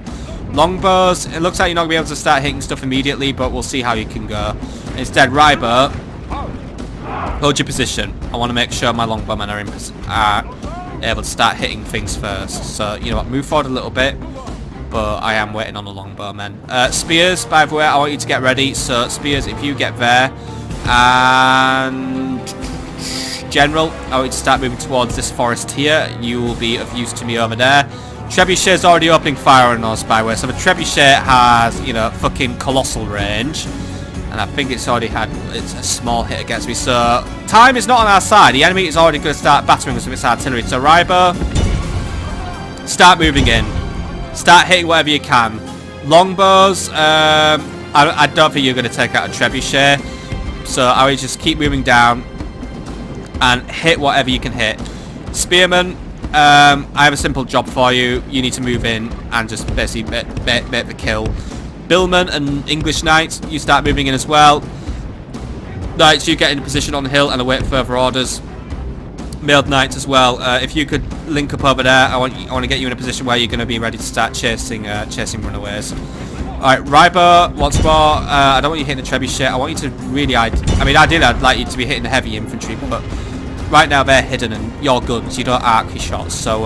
Longbows, it looks like you're not going to be able to start hitting stuff immediately, but we'll see how you can go. Instead, Rybo, hold your position. I want to make sure my longbowmen are able to start hitting things first. So, you know what, move forward a little bit, but I am waiting on the longbowmen. Spears, by the way, I want you to get ready. So, Spears, if you get there, and General, I want you to start moving towards this forest here. You will be of use to me over there. Trebuchet is already opening fire on us, by the way. So the Trebuchet has, you know, fucking colossal range. And I think it's already had, it's a small hit against me. So time is not on our side. The enemy is already going to start battering us with its artillery. So Rybo, start moving in. Start hitting whatever you can. Longbows, I don't think you're going to take out a Trebuchet. So I will just keep moving down and hit whatever you can hit. Spearmen, I have a simple job for you. You need to move in and just basically make the kill. Billmen and English Knights, you start moving in as well. Knights, you get into position on the hill and await further orders. Mailed Knights as well. If you could link up over there, I want to get you in a position where you're going to be ready to start chasing runaways. Alright, Rybo, once more, I don't want you hitting the trebuchet. I want you to really, ideally I'd like you to be hitting the heavy infantry, but right now they're hidden and you're guns, you don't arc your shots, so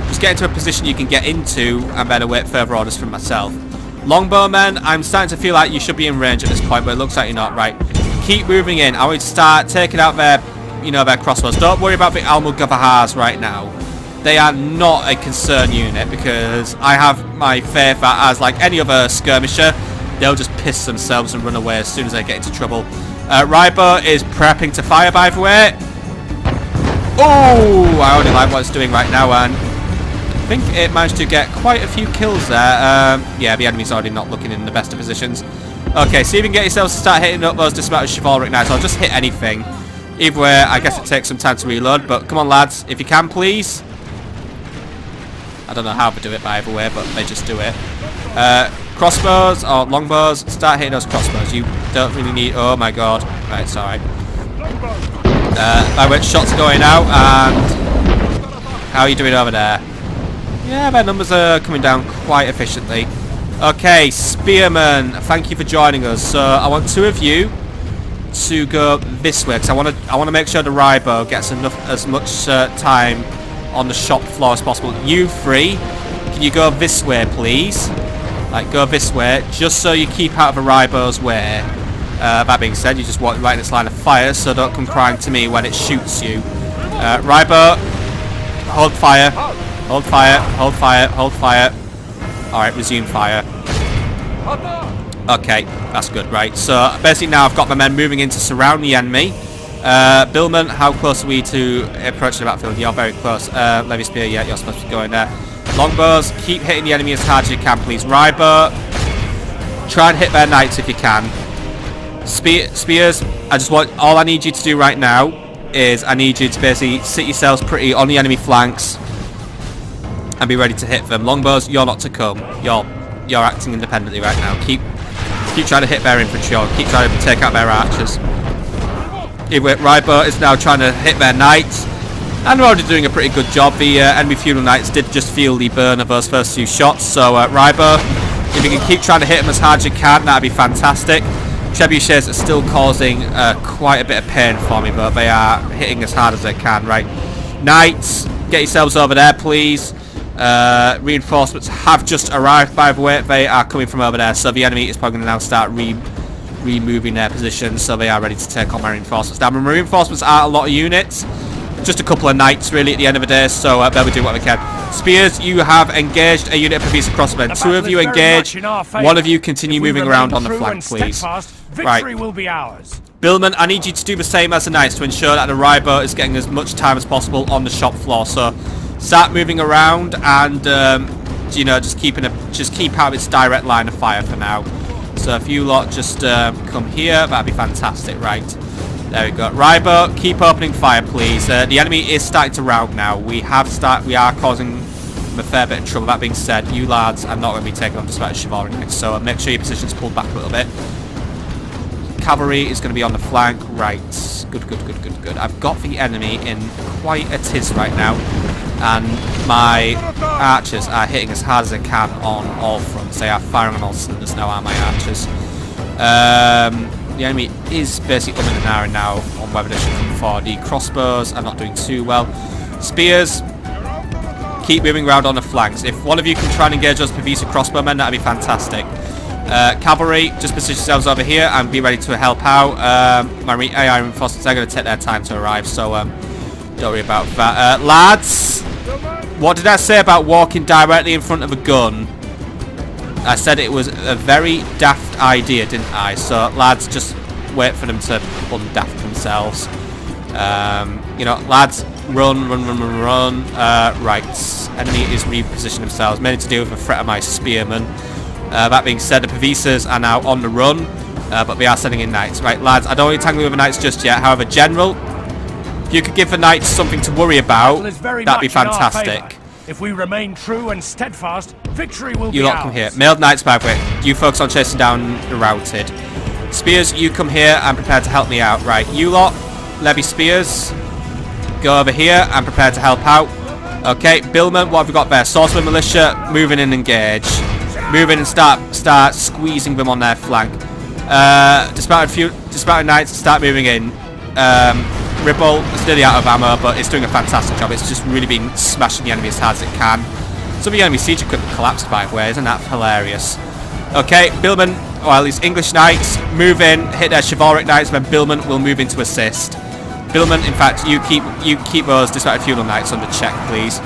just get into a position you can get into and then await further orders from myself. Longbowmen, I'm starting to feel like you should be in range at this point, but it looks like you're not. Right, keep moving in. I want you to start taking out their, you know, their crossbows. Don't worry about the Almugavahars right now. They are not a concern unit because I have my faith that, as like any other skirmisher, they'll just piss themselves and run away as soon as they get into trouble. Rybo is prepping to fire, by the way. Oh, I only like what it's doing right now, and I think it managed to get quite a few kills there. Yeah, the enemy's already not looking in the best of positions. Okay, see if you can get yourselves to start hitting up those dismounted chivalric knights. I'll just hit anything. Either way, I guess it takes some time to reload, but come on, lads, if you can, please. I don't know how they do it by either way, but they just do it. Crossbows or longbows, start hitting those crossbows. You don't really need... Oh my god. Right, it's alright. I went shots going out, and... How are you doing over there? Yeah, their numbers are coming down quite efficiently. Okay, Spearmen, thank you for joining us. So, I want two of you to go this way, because I want to make sure the Rybo gets as much time on the shop floor as possible. You three, can you go this way, please? Like, go this way, just so you keep out of the Rybo's way. That being said, you just walk right in its line of fire, so don't come crying to me when it shoots you. Rybo, hold fire, hold fire, hold fire, hold fire. Alright, resume fire. Okay, that's good, right. So, basically now I've got my men moving in to surround the enemy. Billman, how close are we to approaching the battlefield? You're very close. Levy Spear, yeah, you're supposed to be going there. Longbows, keep hitting the enemy as hard as you can, please. Rybo, try and hit their knights if you can. Spears, all I need you to do right now is I need you to basically sit yourselves pretty on the enemy flanks and be ready to hit them. Longbows, you're not to come. You're acting independently right now. Keep trying to hit their infantry, or keep trying to take out their archers. Rybo is now trying to hit their knights, and we're already doing a pretty good job. The enemy feudal knights did just feel the burn of those first few shots, so Rybo, if you can keep trying to hit them as hard as you can, that'd be fantastic. Trebuchets are still causing quite a bit of pain for me, but they are hitting as hard as they can. Right, knights, get yourselves over there, please. Reinforcements have just arrived, by the way. They are coming from over there, so the enemy is probably going to now start removing their positions, so they are ready to take on my reinforcements. Now, my reinforcements are a lot of units, just a couple of knights really at the end of the day, so they'll be doing what they can. Spears, you have engaged a unit of piece of crossmen. Two of you engage, one of you continue moving around on the flank, please. Victory will be ours. Billman, I need you to do the same as the knights to ensure that the Rybo is getting as much time as possible on the shop floor, so start moving around and you know, just keep out of its direct line of fire for now. So if you lot just come here, that'd be fantastic. Right, there we go. Rybo, keep opening fire, please. The enemy is starting to rout now. We are causing them a fair bit of trouble. That being said, you lads are not going to be taking on despite chivalry next, so make sure your position's pulled back a little bit. Cavalry is going to be on the flank. Right, good. I've got the enemy in quite a tiz right now, and my archers are hitting as hard as they can on all fronts. They are firing on all cylinders now, are my archers. The enemy is basically umming and ahhing now on whether they should come forward. The crossbows are not doing too well. Spears, keep moving around on the flanks. If one of you can try and engage those Pavisa crossbowmen, that'd be fantastic. Cavalry, just position yourselves over here and be ready to help out. My AI reinforcements are going to take their time to arrive, so don't worry about that. Lads, what did I say about walking directly in front of a gun? I said it was a very daft idea, didn't I? So, lads, just wait for them to undaft themselves. You know, lads, run. Right, enemy is repositioning themselves, mainly to deal with the threat of my spearmen. That being said, the Pavisas are now on the run, but they are sending in knights. Right, lads, I don't want you tangling with the knights just yet. However, General, if you could give the knights something to worry about, that'd be fantastic. If we remain true and steadfast, victory will be ours. You lot come here. Mailed knights, by the way. You focus on chasing down the routed. Spears, you come here and prepare to help me out. Right, you lot, levy spears. Go over here and prepare to help out. Okay, Billman, what have we got there? Swordsman militia, move in and engage. Move in and start squeezing them on their flank. Dismounted knights, start moving in. Ripple, it's nearly out of ammo, but it's doing a fantastic job. It's just really been smashing the enemy as hard as it can. Some of the enemy siege equipment collapsed, by the way. Isn't that hilarious? Okay, Billman, or at least English knights, move in, hit their chivalric knights, then Billman will move in to assist. Billman, in fact, you keep those dispatched fuel knights under check, please.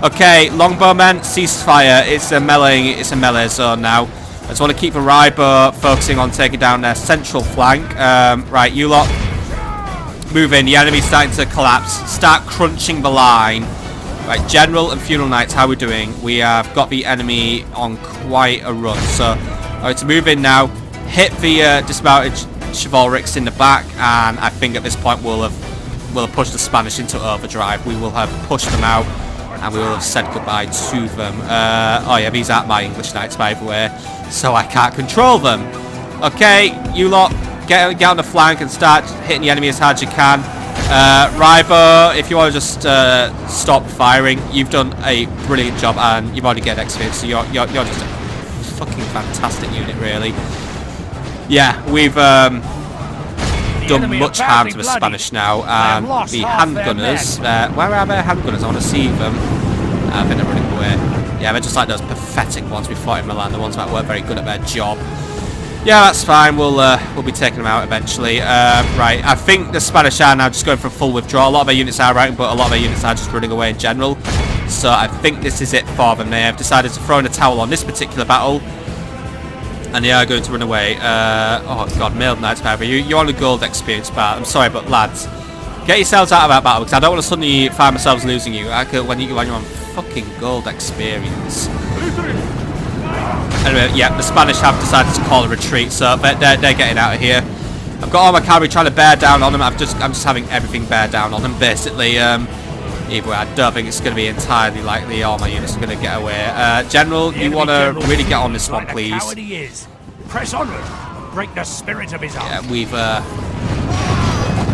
Okay, longbowmen, ceasefire. It's a melee zone now. I just want to keep the Ryber focusing on taking down their central flank. Right, you lot, move in. The enemy's starting to collapse. Start crunching the line. Right, General and Funeral Knights, how are we doing? We have got the enemy on quite a run. So, alright, to move in now. Hit the dismounted chivalrics in the back, and I think at this point we'll have pushed the Spanish into overdrive. We will have pushed them out, and we will have said goodbye to them. Oh yeah, these aren't my English knights, by the way, so I can't control them. Okay, you lot, get on the flank and start hitting the enemy as hard as you can. Ryber, if you want to just stop firing, you've done a brilliant job, and you've already get experience, so you're just a fucking fantastic unit, really. Yeah, we've done much harm to the Spanish now, and the handgunners, where are their handgunners? I want to see them. I think they're running away. Yeah, they're just like those pathetic ones we fought in Milan, the ones that weren't very good at their job. Yeah, that's fine. We'll be taking them out eventually. Right, I think the Spanish are now just going for a full withdrawal. A lot of their units are right, but a lot of their units are just running away in general. So I think this is it for them. They have decided to throw in a towel on this particular battle, and they are going to run away. Oh god, mailed knights, however, you're on a gold experience bar. I'm sorry, but lads, get yourselves out of that battle, because I don't want to suddenly find myself losing you. When you're on fucking gold experience. Anyway, yeah, the Spanish have decided to call a retreat, so they're getting out of here. I've got all my cavalry trying to bear down on them. I'm just having everything bear down on them, basically. Either way, I don't think it's going to be entirely likely all my units are going to get away. General, you want to really get on this one, please. Press onward, break the spirit of his army. Yeah, we've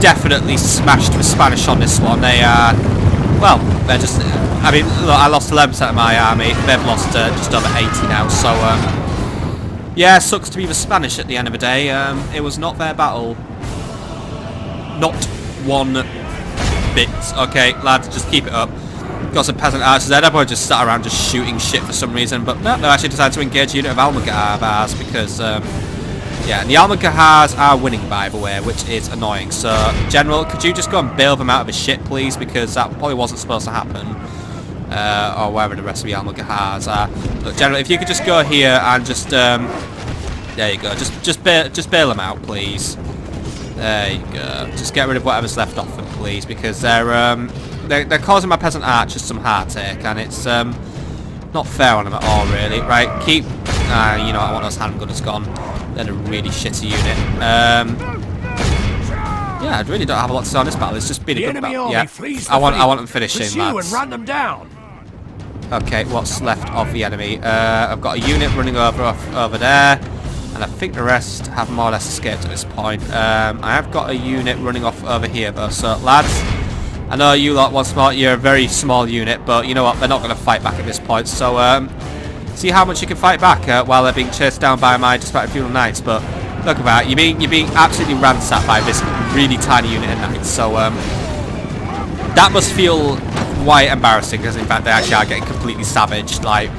definitely smashed the Spanish on this one. They are, well, they're just. I mean, look, I lost 11% of my army. They've lost just over 80 now. So, yeah, sucks to be the Spanish at the end of the day. It was not their battle. Not one bit. Okay, lads, just keep it up. Got some peasant archers there. They're probably just sat around just shooting shit for some reason. But no, they actually decided to engage a unit of Almagahars because, yeah, and the Almagahars are winning, by the way, which is annoying. So, General, could you just go and bail them out of his shit, please? Because that probably wasn't supposed to happen. Or wherever the rest of the Almagahars are. Look, General, if you could just go here and just, there you go. Just bail them out, please. There you go. Just get rid of whatever's left off them, please, because they're causing my peasant archers some heartache, and it's not fair on them at all, really. Right, keep. You know, I want those handgunners gone. They're a really shitty unit. Yeah, I really don't have a lot to say on this battle. It's just been a good battle. Yeah, I want them finishing, lads. And run them down. Okay, what's left of the enemy? I've got a unit running over there, and I think the rest have more or less escaped at this point. I have got a unit running off over here, though. So, lads, I know you lot once more, you're a very small unit, but you know what? They're not going to fight back at this point. So, see how much you can fight back while they're being chased down by my dispatched funeral knights. But look at that, you're being absolutely ransacked by this really tiny unit of knights. So, that must feel quite embarrassing, because in fact they actually are getting completely savaged. Like,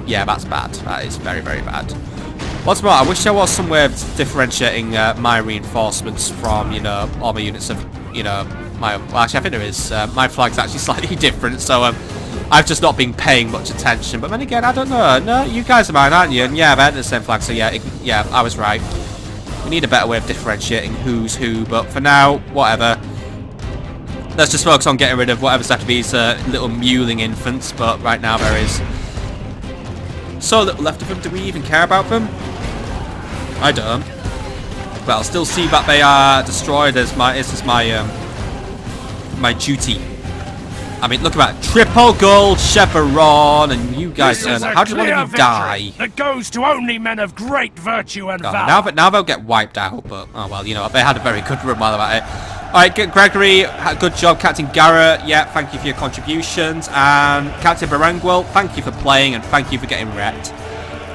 yeah, that's bad. That is very, very bad. What's more, I wish there was some way of differentiating my reinforcements from, you know, all my units of, you know, my. Well, actually, I think there is. My flag's actually slightly different, so I've just not been paying much attention. But then again, I don't know. No, you guys are mine, aren't you? And yeah, they're the same flag. So yeah, I was right. We need a better way of differentiating who's who. But for now, whatever. Let's just focus on getting rid of whatever's left of these little mewling infants. But right now there is so little left of them. Do we even care about them? I don't. But I'll still see that they are destroyed as my my duty. I mean, look at that. Triple gold chevron, and you guys earn. How did one of you die? That goes to only men of great virtue and valor. Now they'll get wiped out, but oh well, you know, they had a very good run while they were at it. Alright, Gregory, good job. Captain Garrett, yeah, thank you for your contributions. And Captain Berenguel, thank you for playing, and thank you for getting wrecked.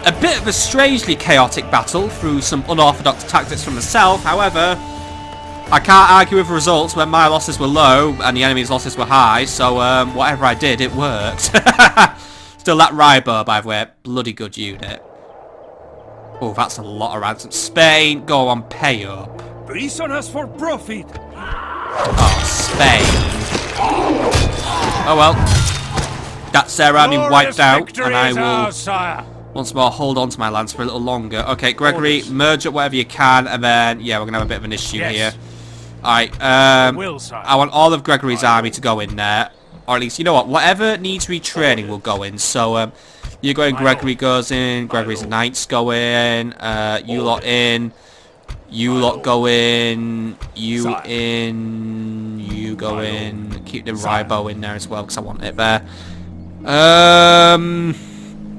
A bit of a strangely chaotic battle through some unorthodox tactics from the south. However, I can't argue with results when my losses were low and the enemy's losses were high. So whatever I did, it worked. Still, that Ryber, by the way, bloody good unit. Oh, that's a lot of ransom. Spain, go on, pay up. Prisoners for profit. Oh, Spain. Oh well. That's their army wiped out, and I will once more hold on to my lands for a little longer. Okay, Gregory, merge up whatever you can, and then, yeah, we're going to have a bit of an issue here. Alright, I want all of Gregory's army to go in there. Or at least, you know what, whatever needs retraining will go in. So, you go in, Gregory goes in, Gregory's knights go in, you lot in, you lot go in, you in, you go in, keep the Rybo in there as well, because I want it there. And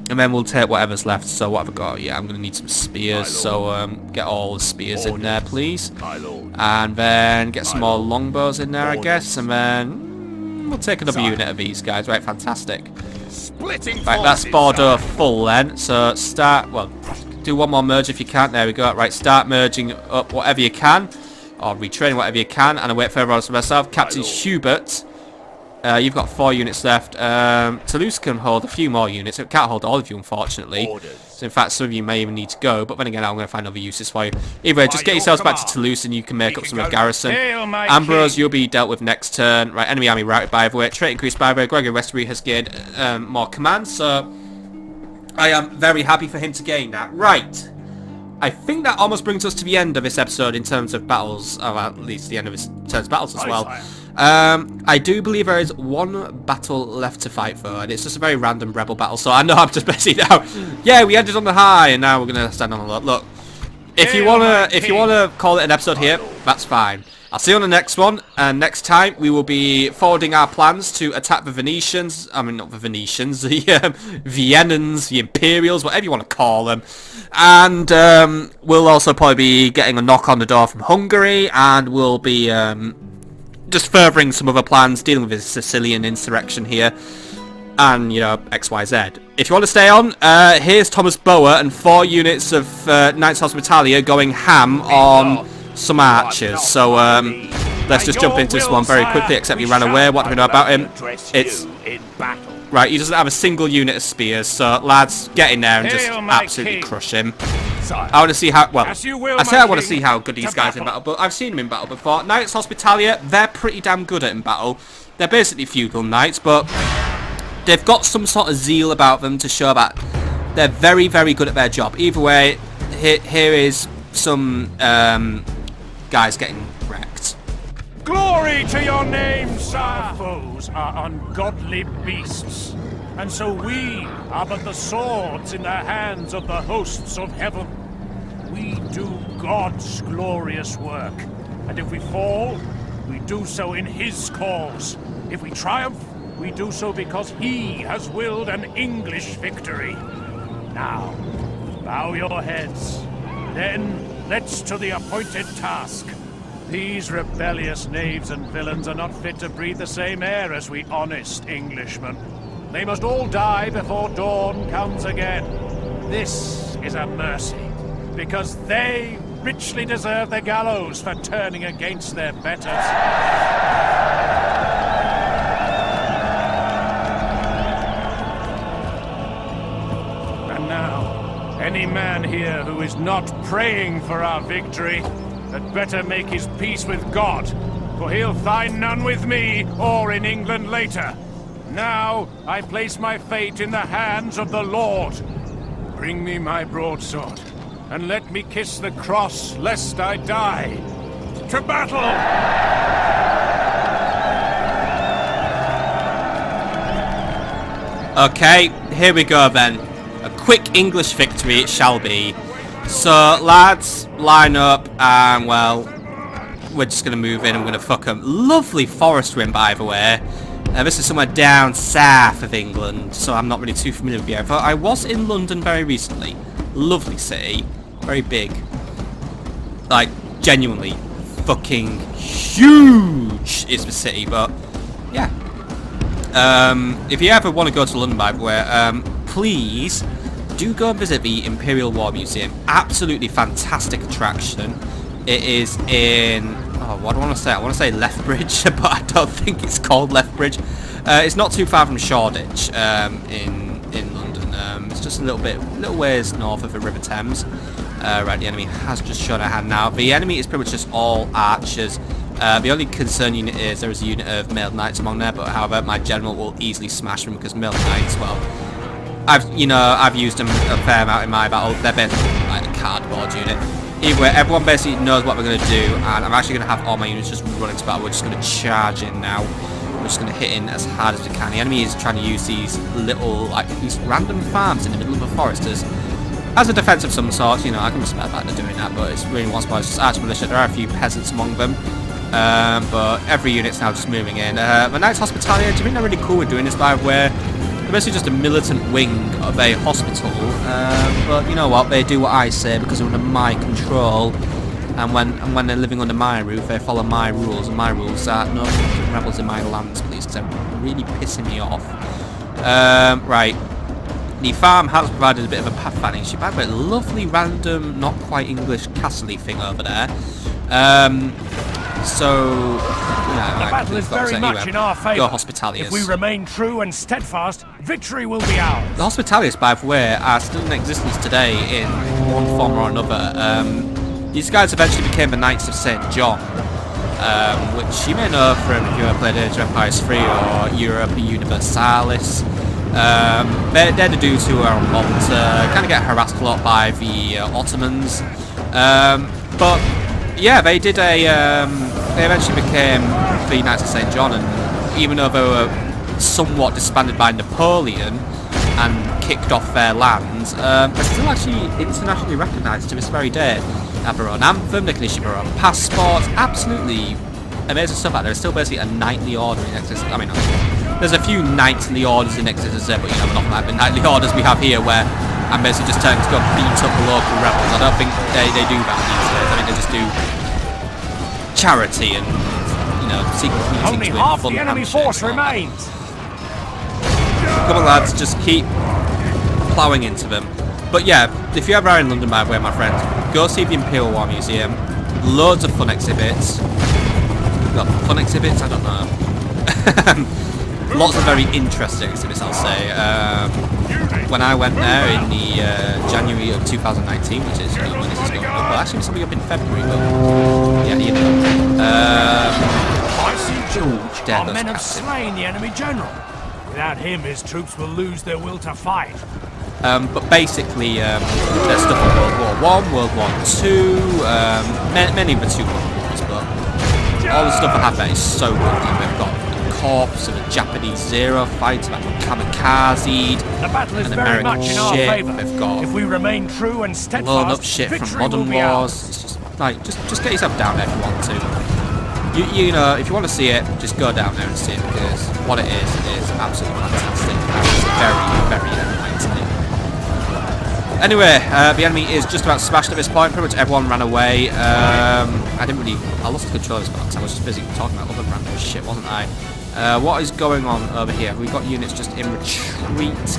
then we'll take whatever's left. So what have I got? Yeah, I'm going to need some spears. So get all the spears in there, please. And then get some more longbows in there, I guess. And then we'll take another unit of these guys. Right, fantastic. Right, that's Bordeaux full then. So start, well, do one more merge if you can. There we go. Right, start merging up whatever you can. Or retraining whatever you can. And I wait for everyone else for myself. Captain Hubert. You've got 4 units left. Toulouse can hold a few more units. It can't hold all of you, unfortunately. So in fact, some of you may even need to go. But then again, I'm going to find other uses for you. Either way, just get yourselves back to Toulouse and you can make up some of garrison. Ambrose, you'll be dealt with next turn. Right, enemy army routed by the way. Trait increased by the way. Gregory Westbury has gained more command. So I am very happy for him to gain that. Right. I think that almost brings us to the end of this episode in terms of battles. Or at least the end of this terms of battles as well. I do believe there is one battle left to fight for, and it's just a very random rebel battle, so I know I'm just messing it out. Yeah, we ended on the high, and now we're gonna stand on the low. Look, if you wanna call it an episode here, that's fine. I'll see you on the next one, and next time we will be forwarding our plans to attack the Venetians. I mean, not the Venetians, the Viennans, the Imperials, whatever you want to call them. And we'll also probably be getting a knock on the door from Hungary, and we'll be just furthering some other plans, dealing with the Sicilian insurrection here, and, you know, XYZ. If you want to stay on, here's Thomas Bower and 4 units of Knights Hospitalia going ham on some archers. So, let's just jump into this one very quickly, except he ran away. What do we know about him? It's... Right, he doesn't have a single unit of spears, so lads, get in there and just absolutely crush him. I want to see how, well, I say I want to see how good these guys are in battle, but I've seen them in battle before. Knights Hospitalia, they're pretty damn good at in battle. They're basically feudal knights, but they've got some sort of zeal about them to show that they're very, very good at their job. Either way, here is some guys getting wrecked. Glory to your name, sir! Our foes are ungodly beasts, and so we are but the swords in the hands of the hosts of heaven. We do God's glorious work, and if we fall, we do so in His cause. If we triumph, we do so because He has willed an English victory. Now, bow your heads. Then, let's to the appointed task. These rebellious knaves and villains are not fit to breathe the same air as we honest Englishmen. They must all die before dawn comes again. This is a mercy, because they richly deserve the gallows for turning against their betters. And now, any man here who is not praying for our victory had better make his peace with God, for he'll find none with me or in England later. Now I place my fate in the hands of the Lord. Bring me my broadsword, and let me kiss the cross lest I die. To battle! Okay, here we go then. A quick English victory it shall be. So, lads, line up, and, well, we're just going to move in and we're going to fuck them. Lovely forest rim, by the way. This is somewhere down south of England, so I'm not really too familiar with the area. But I was in London very recently. Lovely city. Very big. Like, genuinely fucking huge is the city, but, yeah. If you ever want to go to London, by the way, please do go and visit the Imperial War Museum. Absolutely fantastic attraction. It is in... oh, what do I want to say? I want to say Lethbridge, but I don't think it's called Lethbridge. It's not too far from Shoreditch in London. It's just a little ways north of the River Thames. Right, the enemy has just shown a hand now. The enemy is pretty much just all archers. The only concern unit is there is a unit of mailed knights among there, but however, my general will easily smash them because mailed knights, well, I've used them a fair amount in my battle. They're basically like a cardboard unit. Either way, everyone basically knows what we're going to do, and I'm actually going to have all my units just running to battle. We're just going to charge in now. We're just going to hit in as hard as we can. The enemy is trying to use these little, like, these random farms in the middle of a forest as a defense of some sort. You know, I can respect that they're doing that, but it's really one spot. It's just arch militia. There are a few peasants among them. But every unit's now just moving in. The Knights Hospitalia, do you think they're really cool with doing this, by the way? They're basically just a militant wing of a hospital, but you know what, they do what I say because they're under my control, and when they're living under my roof, they follow my rules, and my rules are no rebels in my lands, please, because they're really pissing me off. Right, the farm has provided a bit of a pathfinding issue, by the way, lovely random, not quite English castle-y thing over there. So, yeah, the battle is very much in our favour. Go Hospitalius. If we remain true and steadfast, victory will be ours. The Hospitalius, by the way, are still in existence today in one form or another. These guys eventually became the Knights of St. John, which you may know from if you ever played Age of Empires 3 or Europa Universalis. They're the dudes who are on Malta, kind of get harassed a lot by the Ottomans. But yeah, they did they eventually became the Knights of St. John, and even though they were somewhat disbanded by Napoleon and kicked off their lands, they're still actually internationally recognised to this very day. They have their own anthem, they can issue their own passports, absolutely amazing stuff out there. There's still basically a knightly order in existence. I mean, there's a few knightly orders in existence there, but you know, we're not like the knightly orders we have here where I'm basically just telling to go beat up the local rebels. I don't think they do that these days. I think they just do charity and, you know, secret meetings. Only half the enemy force remains. Come on, lads, just keep ploughing into them. But yeah, if you ever are in London, by the way, my friends, go see the Imperial War Museum. Loads of fun exhibits. Well, fun exhibits? I don't know. Lots of very interesting exhibits, I'll say. When I went there in the January of 2019, which is when this is going up, well, actually it's something up in February, but yeah, you know. I see George. Our men have slain the enemy general. Without him, his troops will lose their will to fight. But basically, there's stuff in World War I, World War II, many of the two World Wars, but all the stuff I have there is so good. We've got corpse of a Japanese Zero fighter, like kamikaze, the battle is very much in our favour. If we remain true and steadfast, blown up shit from modern wars. It's just like just get yourself down there if you want to. You know, if you want to see it, just go down there and see it, because what it is absolutely fantastic. It's very, very enlightening. Anyway, the enemy is just about smashed at this point. Pretty much everyone ran away. I lost control of this box. I was just busy talking about other random shit, wasn't I? What is going on over here? Have we got units just in retreat?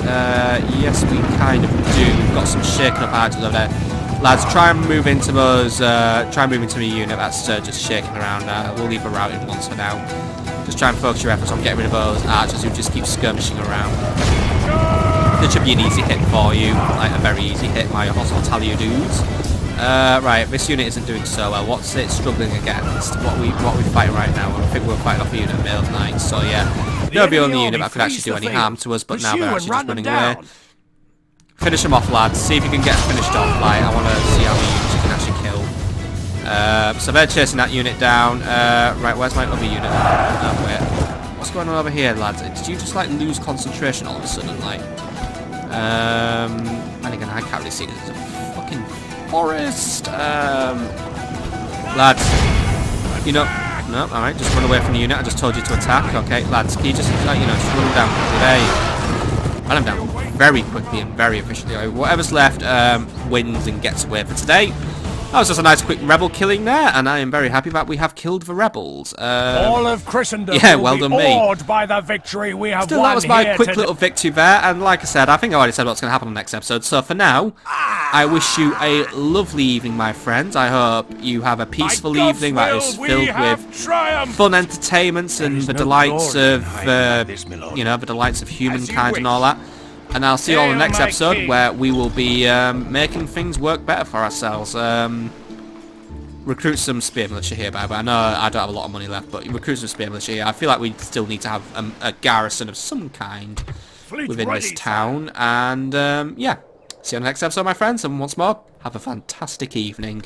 Yes, we kind of do. We've got some shaken up archers over there. Lads, try and move into those. Try and move into a unit that's just shaking around. We'll leave a routed ones for now. Just try and focus your efforts on getting rid of those archers who just keep skirmishing around. This should be an easy hit for you, like a very easy hit, my Hospitalia dudes. Right, this unit isn't doing so well. What's it struggling against? What we fighting right now? I think we're fighting off a unit of mailed knights, so yeah. They'll be the only unit that could actually do any harm to us, but now they're actually just running away. Finish them off, lads. See if you can get finished off. Like, I want to see how many units you can actually kill. So they're chasing that unit down. Right, where's my other unit? Wait. What's going on over here, lads? Did you just like lose concentration all of a sudden? Like, and again, I can't really see this. It's a fucking forest. Lads, you know, no, all right, just run away from the unit. I just told you to attack. Okay, lads, can you just, you know, just run them down? There you go. Run them down very quickly and very efficiently. Whatever's left wins and gets away for today. That was just a nice quick rebel killing there, and I am very happy that we have killed the rebels. All of Christendom will be awed by the victory we have Still, won. that was my quick little victory there, and like I said, I think I already said what's going to happen in the next episode. So for now, I wish you a lovely evening, my friends. I hope you have a peaceful evening that is filled with fun entertainments and the delights of, you know, the delights of humankind and all that. And I'll see you all in the next episode where we will be making things work better for ourselves. recruit some spear militia here, but I know I don't have a lot of money left, but recruit some spear militia here. I feel like we still need to have a garrison of some kind within this town. And, yeah. See you on the next episode, my friends. And once more, have a fantastic evening.